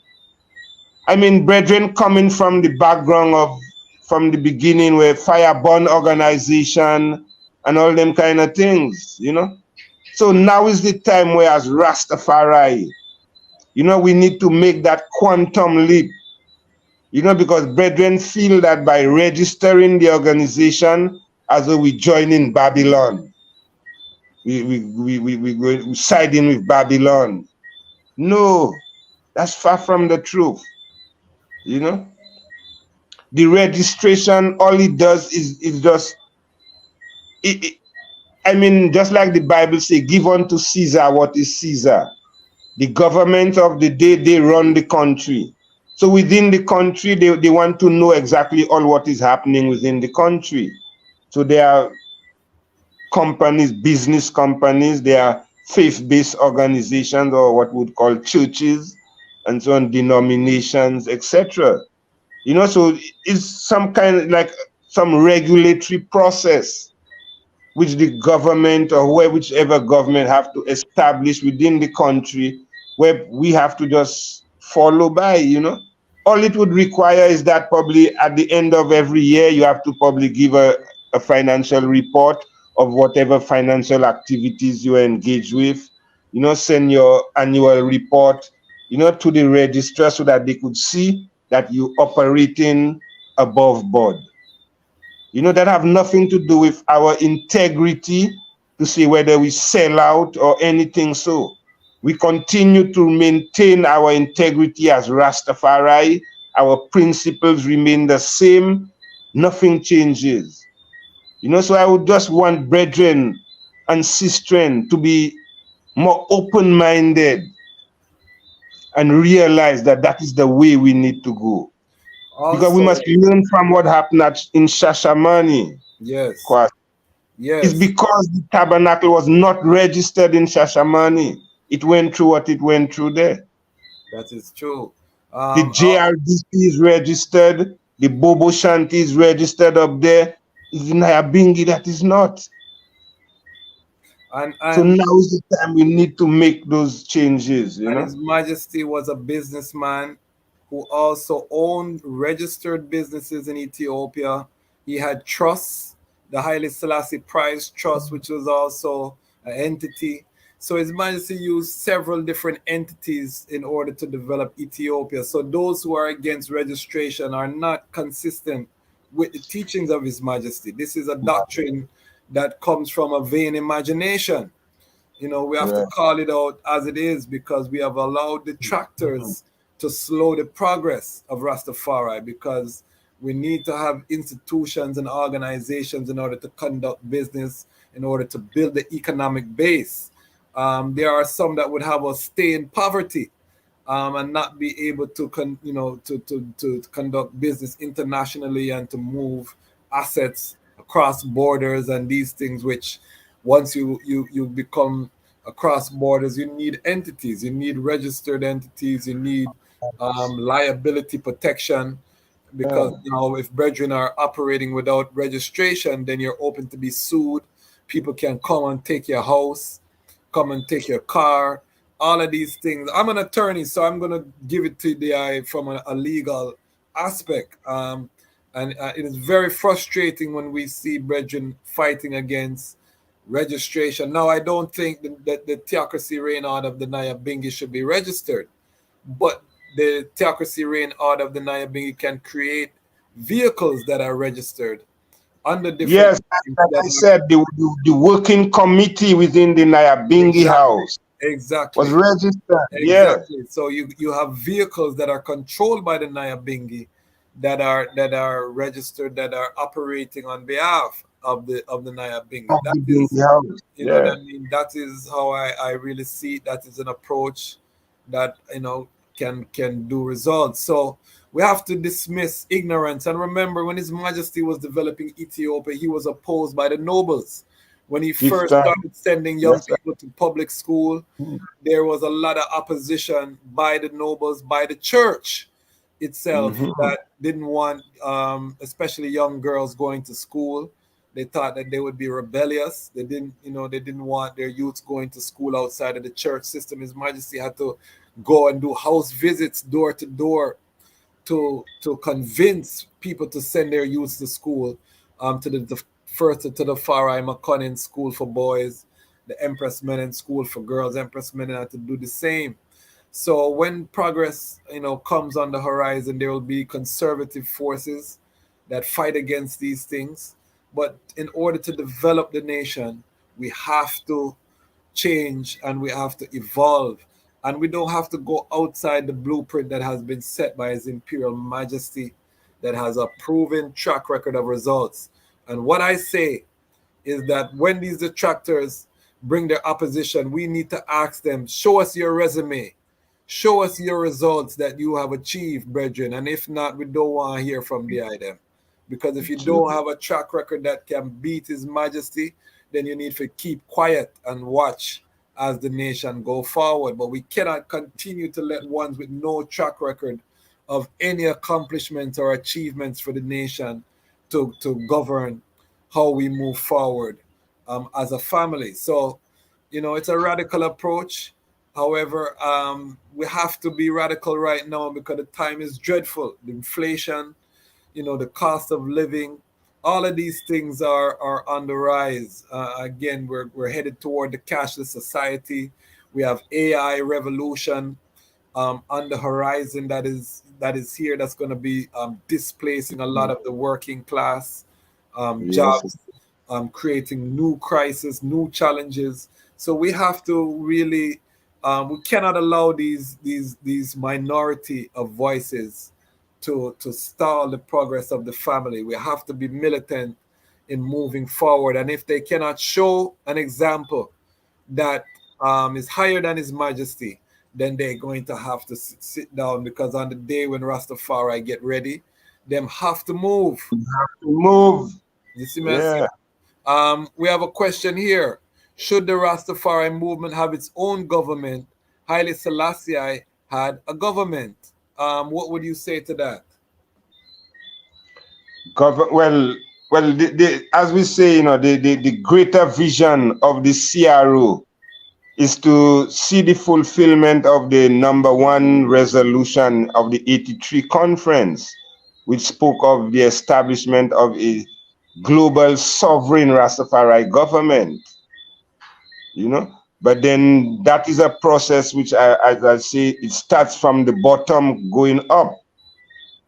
I mean, brethren coming from the background of, from the beginning, where Fireborn organization and all them kind of things, you know. So now is the time where as Rastafari, you know, we need to make that quantum leap, you know, because brethren feel that by registering the organization, as though we join in Babylon, we side in with Babylon. No, that's far from the truth, you know. The registration, all it does is just, I mean, just like the Bible says, give unto Caesar what is Caesar. The government of the day, they run the country. So within the country, they want to know exactly all what is happening within the country. So there are companies, business companies, there are faith-based organizations, or what we would call churches, and so on, denominations, etc. You know, so it's some kind of like some regulatory process which the government or whichever government have to establish within the country, where we have to just follow by, you know. All it would require is that probably at the end of every year, you have to probably give a financial report of whatever financial activities you are engaged with, you know, send your annual report, you know, to the registrar so that they could see that you operating above board. You know, that have nothing to do with our integrity to see whether we sell out or anything. So we continue to maintain our integrity as Rastafari. Our principles remain the same. Nothing changes. You know, so I would just want brethren and sistren to be more open-minded and realize that that is the way we need to go. Because we must learn from what happened in Shashamani. Yes. Yes. It's because the tabernacle was not registered in Shashamani. It went through what it went through there. That is true. The JRDC is registered. The Bobo Shanti is registered up there. It's the Nyabingi that is not. So now is the time we need to make those changes, you know. His Majesty was a businessman who also owned registered businesses in Ethiopia. He had trusts, the Haile Selassie Prize Trust, which was also an entity. So His Majesty used several different entities in order to develop Ethiopia. So those who are against registration are not consistent with the teachings of His Majesty. This is a doctrine that comes from a vain imagination. We have to Right. call it out as it is, because we have allowed detractors to slow the progress of Rastafari, because we need to have institutions and organizations in order to conduct business, in order to build the economic base. There are some that would have us stay in poverty, and not be able to to conduct business internationally and to move assets across borders and these things, which once you become across borders, you need entities, you need registered entities, you need liability protection, because if brethren are operating without registration, then you're open to be sued. People can come and take your house, come and take your car, all of these things. I'm an attorney, so I'm going to give it to the eye from a legal aspect. And it is very frustrating when we see brethren fighting against registration. Now, I don't think that the theocracy reign out of the Nyabingi should be registered, but the theocracy reign out of the Nyabingi can create vehicles that are registered under different Yes, names like that I said, the working committee within the Nyabingi exactly, house was exactly. registered. Yeah. Exactly. So you have vehicles that are controlled by the Nyabingi, that are registered, that are operating on behalf of the Nyabingi. Of That the is, Bingi house. you know what Yeah. I mean. That is how I really see it. That is an approach that can do results. So we have to dismiss ignorance. And remember, when His Majesty was developing Ethiopia, he was opposed by the nobles. When he Give first thanks. started sending young Yes, sir. people to public school, there was a lot of opposition by the nobles, by the church itself, Mm-hmm. that didn't want, especially young girls going to school. They thought that they would be rebellious. They didn't want their youths going to school outside of the church system. His Majesty had to go and do house visits door to door to convince people to send their youths to school, to the first to the Farai McConnell School for boys, the Empress Menen School for girls. Empress Menen had to do the same. So when progress, comes on the horizon, there will be conservative forces that fight against these things. But in order to develop the nation, we have to change and we have to evolve. And we don't have to go outside the blueprint that has been set by His Imperial Majesty, that has a proven track record of results. And what I say is that when these detractors bring their opposition, we need to ask them, show us your resume, show us your results that you have achieved, brethren. And if not, we don't want to hear from the item. Because if you don't have a track record that can beat His Majesty, then you need to keep quiet and watch as the nation go forward. But we cannot continue to let ones with no track record of any accomplishments or achievements for the nation to govern how we move forward, as a family. So, it's a radical approach. However, we have to be radical right now because the time is dreadful. The inflation, the cost of living, all of these things are on the rise. Again, we're headed toward the cashless society. We have AI revolution, on the horizon, that is here. That's going to be, displacing a lot of the working class, Yes. jobs, creating new crises, new challenges. So we have to really, we cannot allow these minority of voices to stall the progress of the family. We have to be militant in moving forward. And if they cannot show an example that, is higher than His Majesty, then they're going to have to sit down, because on the day when Rastafari get ready, them have to move. Move. You see me? Yeah. We have a question here. Should the Rastafari movement have its own government? Haile Selassie had a government. What would you say to that? Well, as we say, the greater vision of the CRO is to see the fulfillment of the number one resolution of the 83 conference, which spoke of the establishment of a global sovereign Rastafari government. But then that is a process which, as I say, it starts from the bottom going up.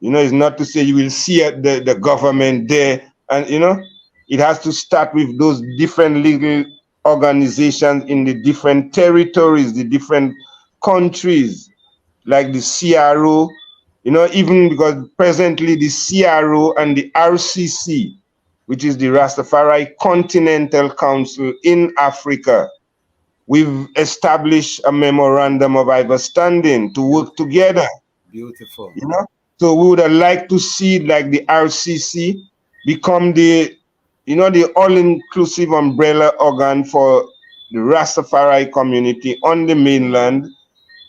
You know, it's not to say you will see the government there, and you know, it has to start with those different legal organizations in the different territories, the different countries, like the CRO. You know, even because presently the CRO and the RCC, which is the Rastafari Continental Council in Africa, we've established a memorandum of understanding to work together. Beautiful. You know, so we would have liked to see like the RCC become the, you know, the all-inclusive umbrella organ for the Rastafari community on the mainland.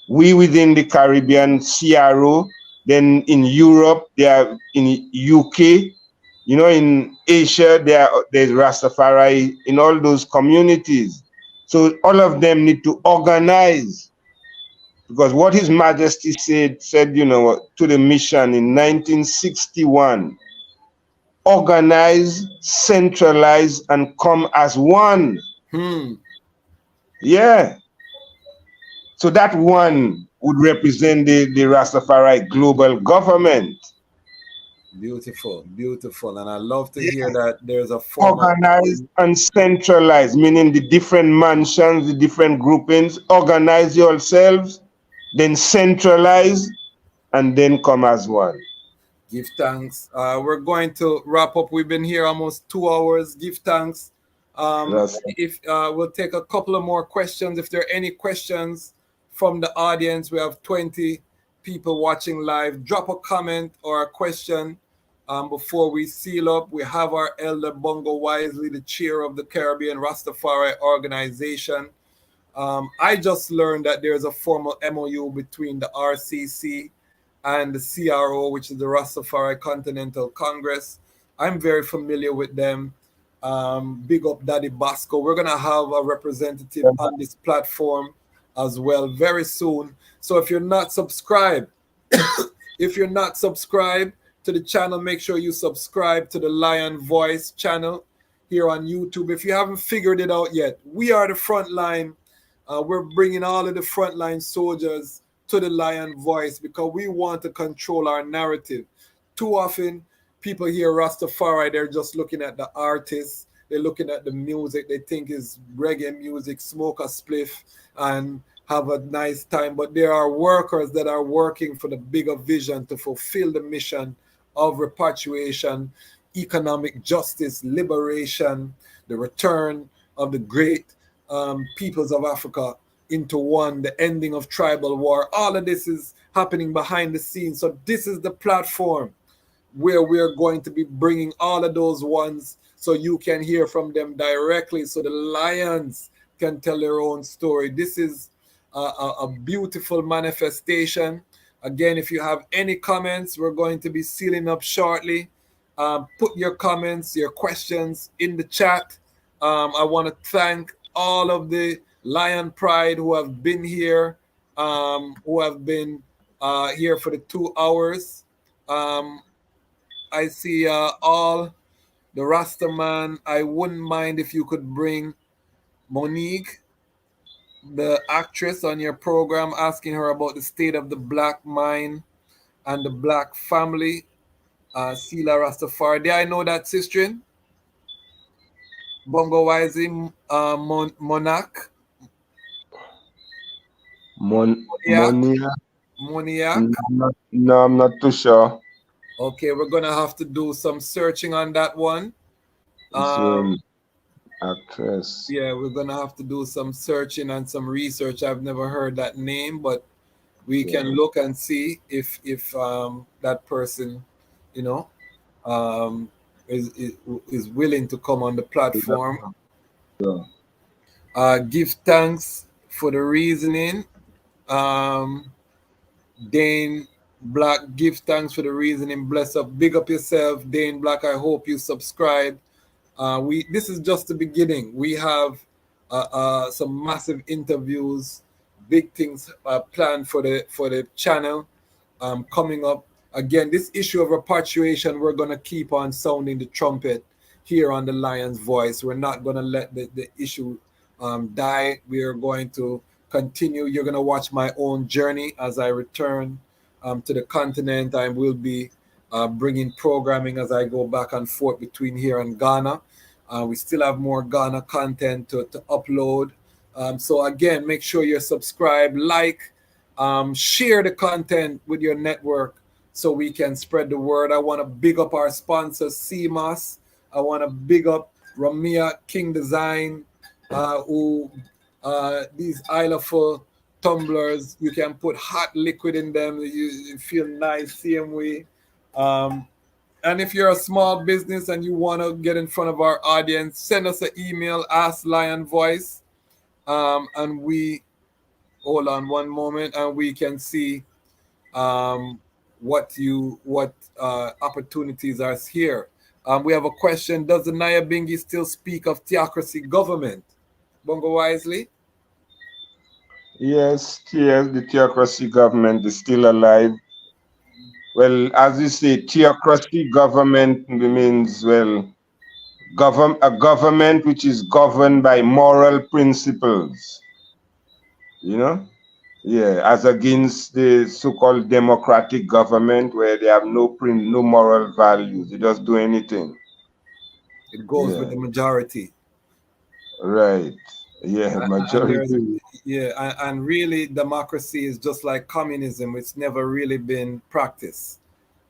We within the Caribbean, CRO, then in Europe, they are in UK, you know, in Asia, there's Rastafari in all those communities. So all of them need to organize, because what His Majesty said, you know, to the mission in 1961, organize, centralize, and come as one. Yeah. So that one would represent the Rastafari global government. Beautiful, beautiful. And I love to hear that there's a form of organize and centralize, meaning the different mansions, the different groupings, organize yourselves, then centralize, and then come as one. give thanks. We're going to wrap up. We've been here almost 2 hours. Give thanks. If we'll take a couple of more questions. If there are any questions from the audience, we have 20 people watching live. Drop a comment or a question before we seal up. We have our elder Bongo Wisely, the chair of the Caribbean Ras Tafari Organization. I just learned that there's a formal MOU between the RCC and the CRO, which is the Rastafari Continental Congress. I'm very familiar with them. Big up Daddy Basco. We're going to have a representative on this platform as well very soon. So if you're not subscribed, if you're not subscribed to the channel, make sure you subscribe to the Lion Voice channel here on YouTube. If you haven't figured it out yet, we are the front line. We're bringing all of the frontline soldiers to the Lion Voice because we want to control our narrative. Too often, people hear Rastafari, they're just looking at the artists, they're looking at the music, they think is reggae music, smoke a spliff, and have a nice time. But there are workers that are working for the bigger vision to fulfill the mission of repatriation, economic justice, liberation, the return of the great peoples of Africa into one, the ending of tribal war. All of this is happening behind the scenes. So this is the platform where we're going to be bringing all of those ones so you can hear from them directly, so the lions can tell their own story. This is a beautiful manifestation. Again, if you have any comments, we're going to be sealing up shortly. Put your comments, your questions in the chat. I want to thank all of the Lion Pride who have been here, who have been here for the 2 hours. I see all the Rastaman. I wouldn't mind if you could bring Monique, the actress, on your program, asking her about the state of the black mind and the black family. Sila Rastafari. Did I know that, Sistrin? Bongo Wisely, Monarch. Moniac. No, I'm not too sure. Okay, we're gonna have to do some searching on that one. Actress. Yeah, we're gonna have to do some searching and some research. I've never heard that name, but we can look and see if that person, you know, is willing to come on the platform. Give thanks for the reasoning. Dane Black, give thanks for the reasoning. Bless up, big up yourself, Dane Black. I hope you subscribe. This is just the beginning. We have some massive interviews, big things planned for the channel coming up. Again, this issue of repatriation, we're gonna keep on sounding the trumpet here on the Lion's Voice. We're not gonna let the issue die. We are going to continue. You're going to watch my own journey as I return to the continent. I will be bringing programming as I go back and forth between here and Ghana. We still have more Ghana content to upload. So again, make sure you're subscribed, like, share the content with your network so we can spread the word. I want to big up our sponsors, CMOS. I want to big up Ramia King Design, who these Islaful tumblers, you can put hot liquid in them. You feel nice, same way. And if you're a small business and you want to get in front of our audience, send us an email, Ask Lion Voice, and we hold on one moment, and we can see what opportunities are here. We have a question: does the Nyabingi still speak of theocracy government? Bongo Wisely? Yes, yes, the theocracy government is still alive. Well, as you say, theocracy government means, well, a government which is governed by moral principles, you know? Yeah, as against the so-called democratic government where they have no moral values. They just do anything. It goes with Yeah, the majority. right. Yeah, And there's majority. and really democracy is just like communism. It's never really been practiced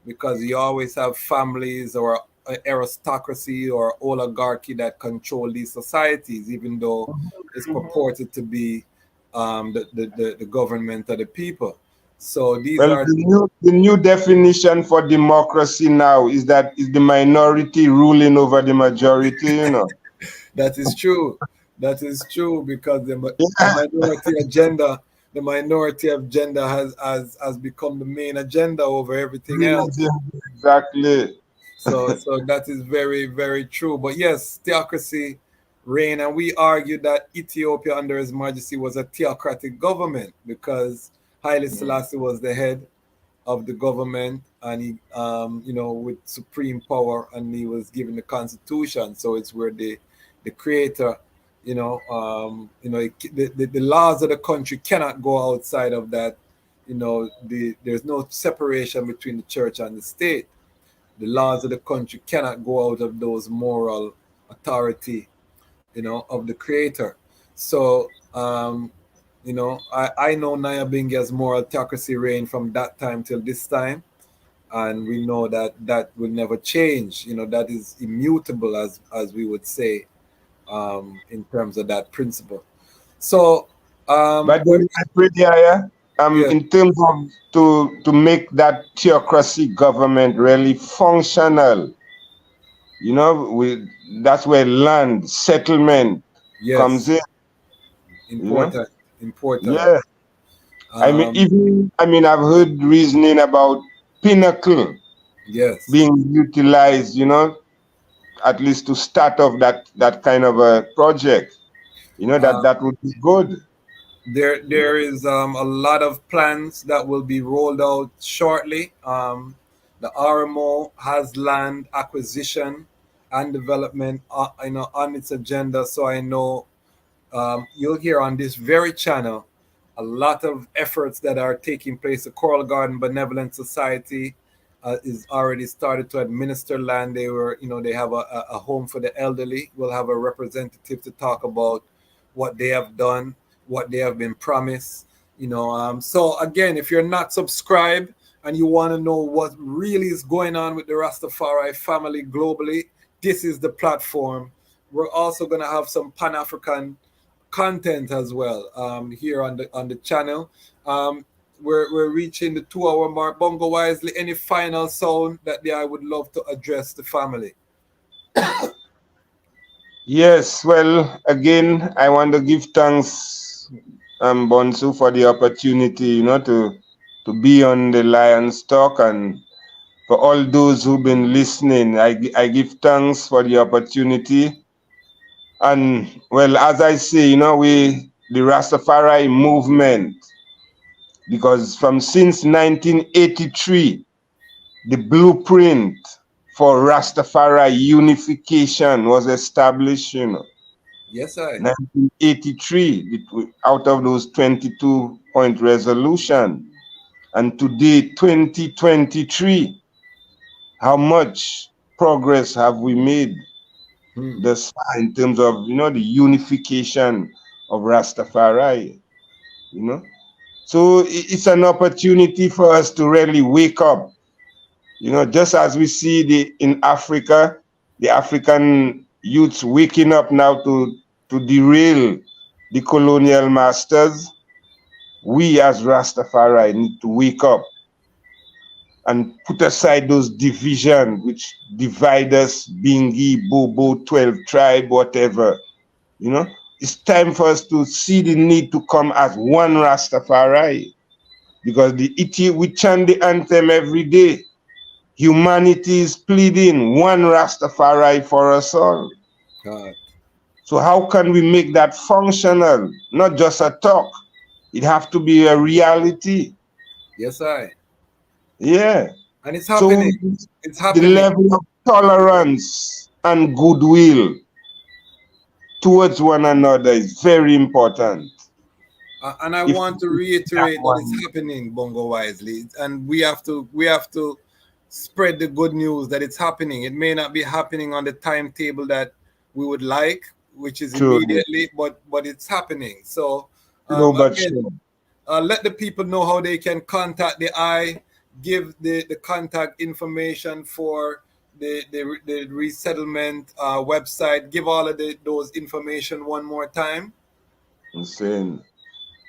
because you always have families or aristocracy or oligarchy that control these societies, even though it's purported to be the government of the people. So these Well, are the new definition for democracy now is that is the minority ruling over the majority, you know. that is true. That is true because the Yeah, minority of gender has become the main agenda over everything else. exactly. So that is very, very true. But yes, theocracy reign, and we argue that Ethiopia under His Majesty was a theocratic government because Haile Selassie was the head of the government, and he, with supreme power, and he was given the constitution. So it's where the creator, the laws of the country cannot go outside of that. There's no separation between the church and the state. The laws of the country cannot go out of those moral authority, of the creator. So, I know Nyabingia's moral theocracy reign from that time till this time. And we know that that will never change. That is immutable, as we would say, in terms of that principle. So, But we're, then I pray there, yeah, in terms of to make that theocracy government really functional, that's where land settlement comes yes, in, you know. important, important. Yeah, Um, I've heard reasoning about Pinnacle yes. being utilized, at least to start off that kind of a project, Uh, that would be good. there is a lot of plans that will be rolled out shortly. The RMO has land acquisition and development, on its agenda. So I know you'll hear on this very channel a lot of efforts that are taking place. The Coral Garden Benevolent Society is already started to administer land. They have a home for the elderly. We'll have a representative to talk about what they have done, what they have been promised. So again, if you're not subscribed and you want to know what really is going on with the Rastafari family globally, this is the platform. We're also going to have some Pan-African content as well, here on the channel. We're reaching the 2 hour mark. Bongo Wisely, any final sound that I would love to address the family? Yes, well, again, I want to give thanks, Bonsu, for the opportunity, to be on the Lions Talk, and for all those who've been listening. I give thanks for the opportunity. And well, as I say, the Rastafari movement, because since 1983, the blueprint for Rastafari unification was established, Yes, I. 1983, out of those 22-point resolution. And today, 2023, how much progress have we made Hmm. thus far in terms of, the unification of Rastafari, you know? So it's an opportunity for us to really wake up, just as we see in Africa, the African youths waking up now to derail the colonial masters. We as Rastafari need to wake up and put aside those divisions which divide us, Bingi, Bobo, 12 tribe, whatever. It's time for us to see the need to come as one Rastafari, because we chant the anthem every day. Humanity is pleading one Rastafari for us all. God. So how can we make that functional? Not just a talk. It have to be a reality. Yes, I. Yeah. And it's So happening. It's the happening. level of tolerance and goodwill towards one another is very important. And I If want to that reiterate that it's one, happening, Bongo Wisely, and we have to spread the good news that it's happening. It may not be happening on the timetable that we would like, which is truly, immediately, but it's happening. So but again, sure. let the people know how they can contact the I. Give the contact information for the resettlement website. Give all of those information one more time. I'm saying.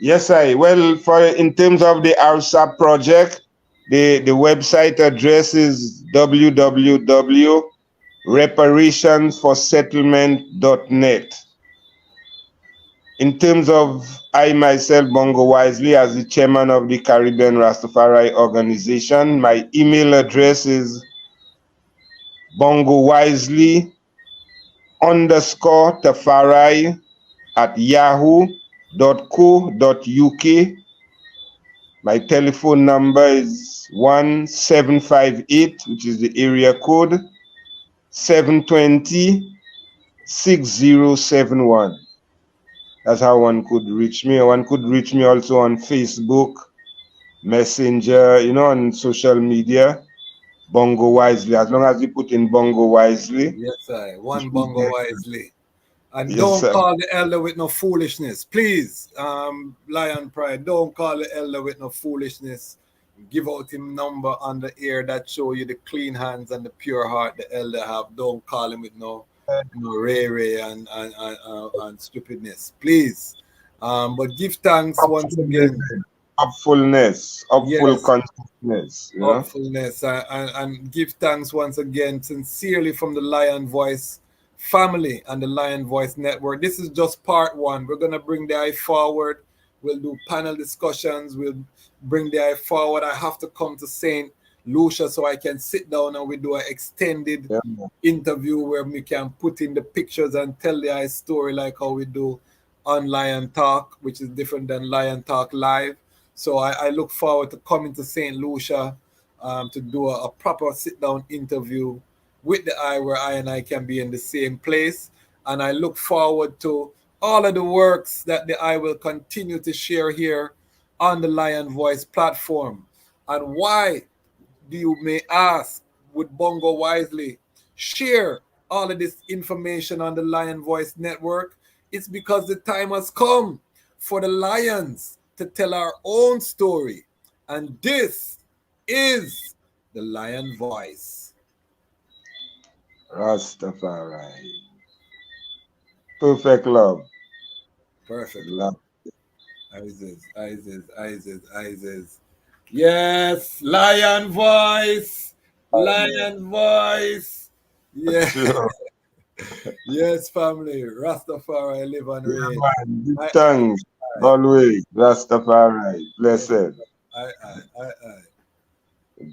Yes, for in terms of the RSAP project, the website address is www.reparationsforsettlement.net. In terms of I myself, Bongo Wisely, as the chairman of the Caribbean Ras Tafari Organization, my email address is bongowisely_tafari at yahoo.co.uk. My telephone number is 1758, which is the area code 720 6071. That's how one could reach me. One could reach me also on Facebook, Messenger, on social media, Bongo Wisely. As long as you put in Bongo Wisely, Yes, I. you One should Bongo get. Wisely. And Yes, don't sir. call the elder with no foolishness. Please, Lion Pride, don't call the elder with no foolishness. Give out him number on the air that show you the clean hands and the pure heart the elder have. Don't call him with no ray and stupidness. Please. But give thanks once Upfulness, again. upful Yes, consciousness. hopefulness and give thanks once again sincerely from the Lion Voice family and the Lion Voice Network. This is just part one. We're going to bring the eye forward. We'll do panel discussions. We'll bring the eye forward. I have to come to St. Lucia so I can sit down and we do an extended Yeah. interview where we can put in the pictures and tell the eye story like how we do on Lion Talk, which is different than Lion Talk Live. So I look forward to coming to St. Lucia to do a proper sit down interview with the I, where I and I can be in the same place. And I look forward to all of the works that the I will continue to share here on the Lion Voice platform. And why, do you may ask, would Bongo Wisely share all of this information on the Lion Voice Network? It's because the time has come for the Lions to tell our own story. And this is the Lion Voice. Rastafari. Perfect love. Perfect Love. love. Isis. Yes, Lion Voice. Lion Voice. Yeah. True. Yes, family. Rastafari live and Yeah, reign. man. Give I, thanks. I, Always. Rastafari. yes, Blessed. I.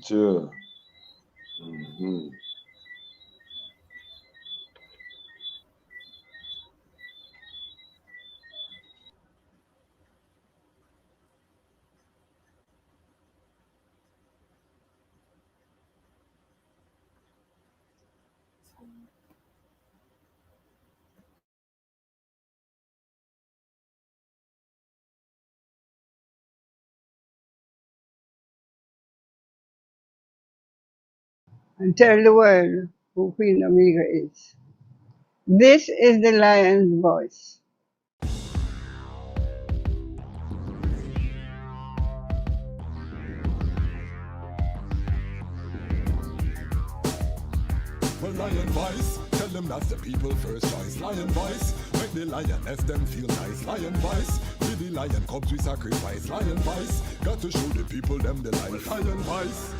True. Mhm. and tell the world who Queen Omega is. This is the lion's voice. Well, lion voice, tell them that's the people first choice. Lion voice, make the lioness them feel nice. Lion voice, with the lion cubs we sacrifice. Lion voice, got to show the people them the life. Lion voice.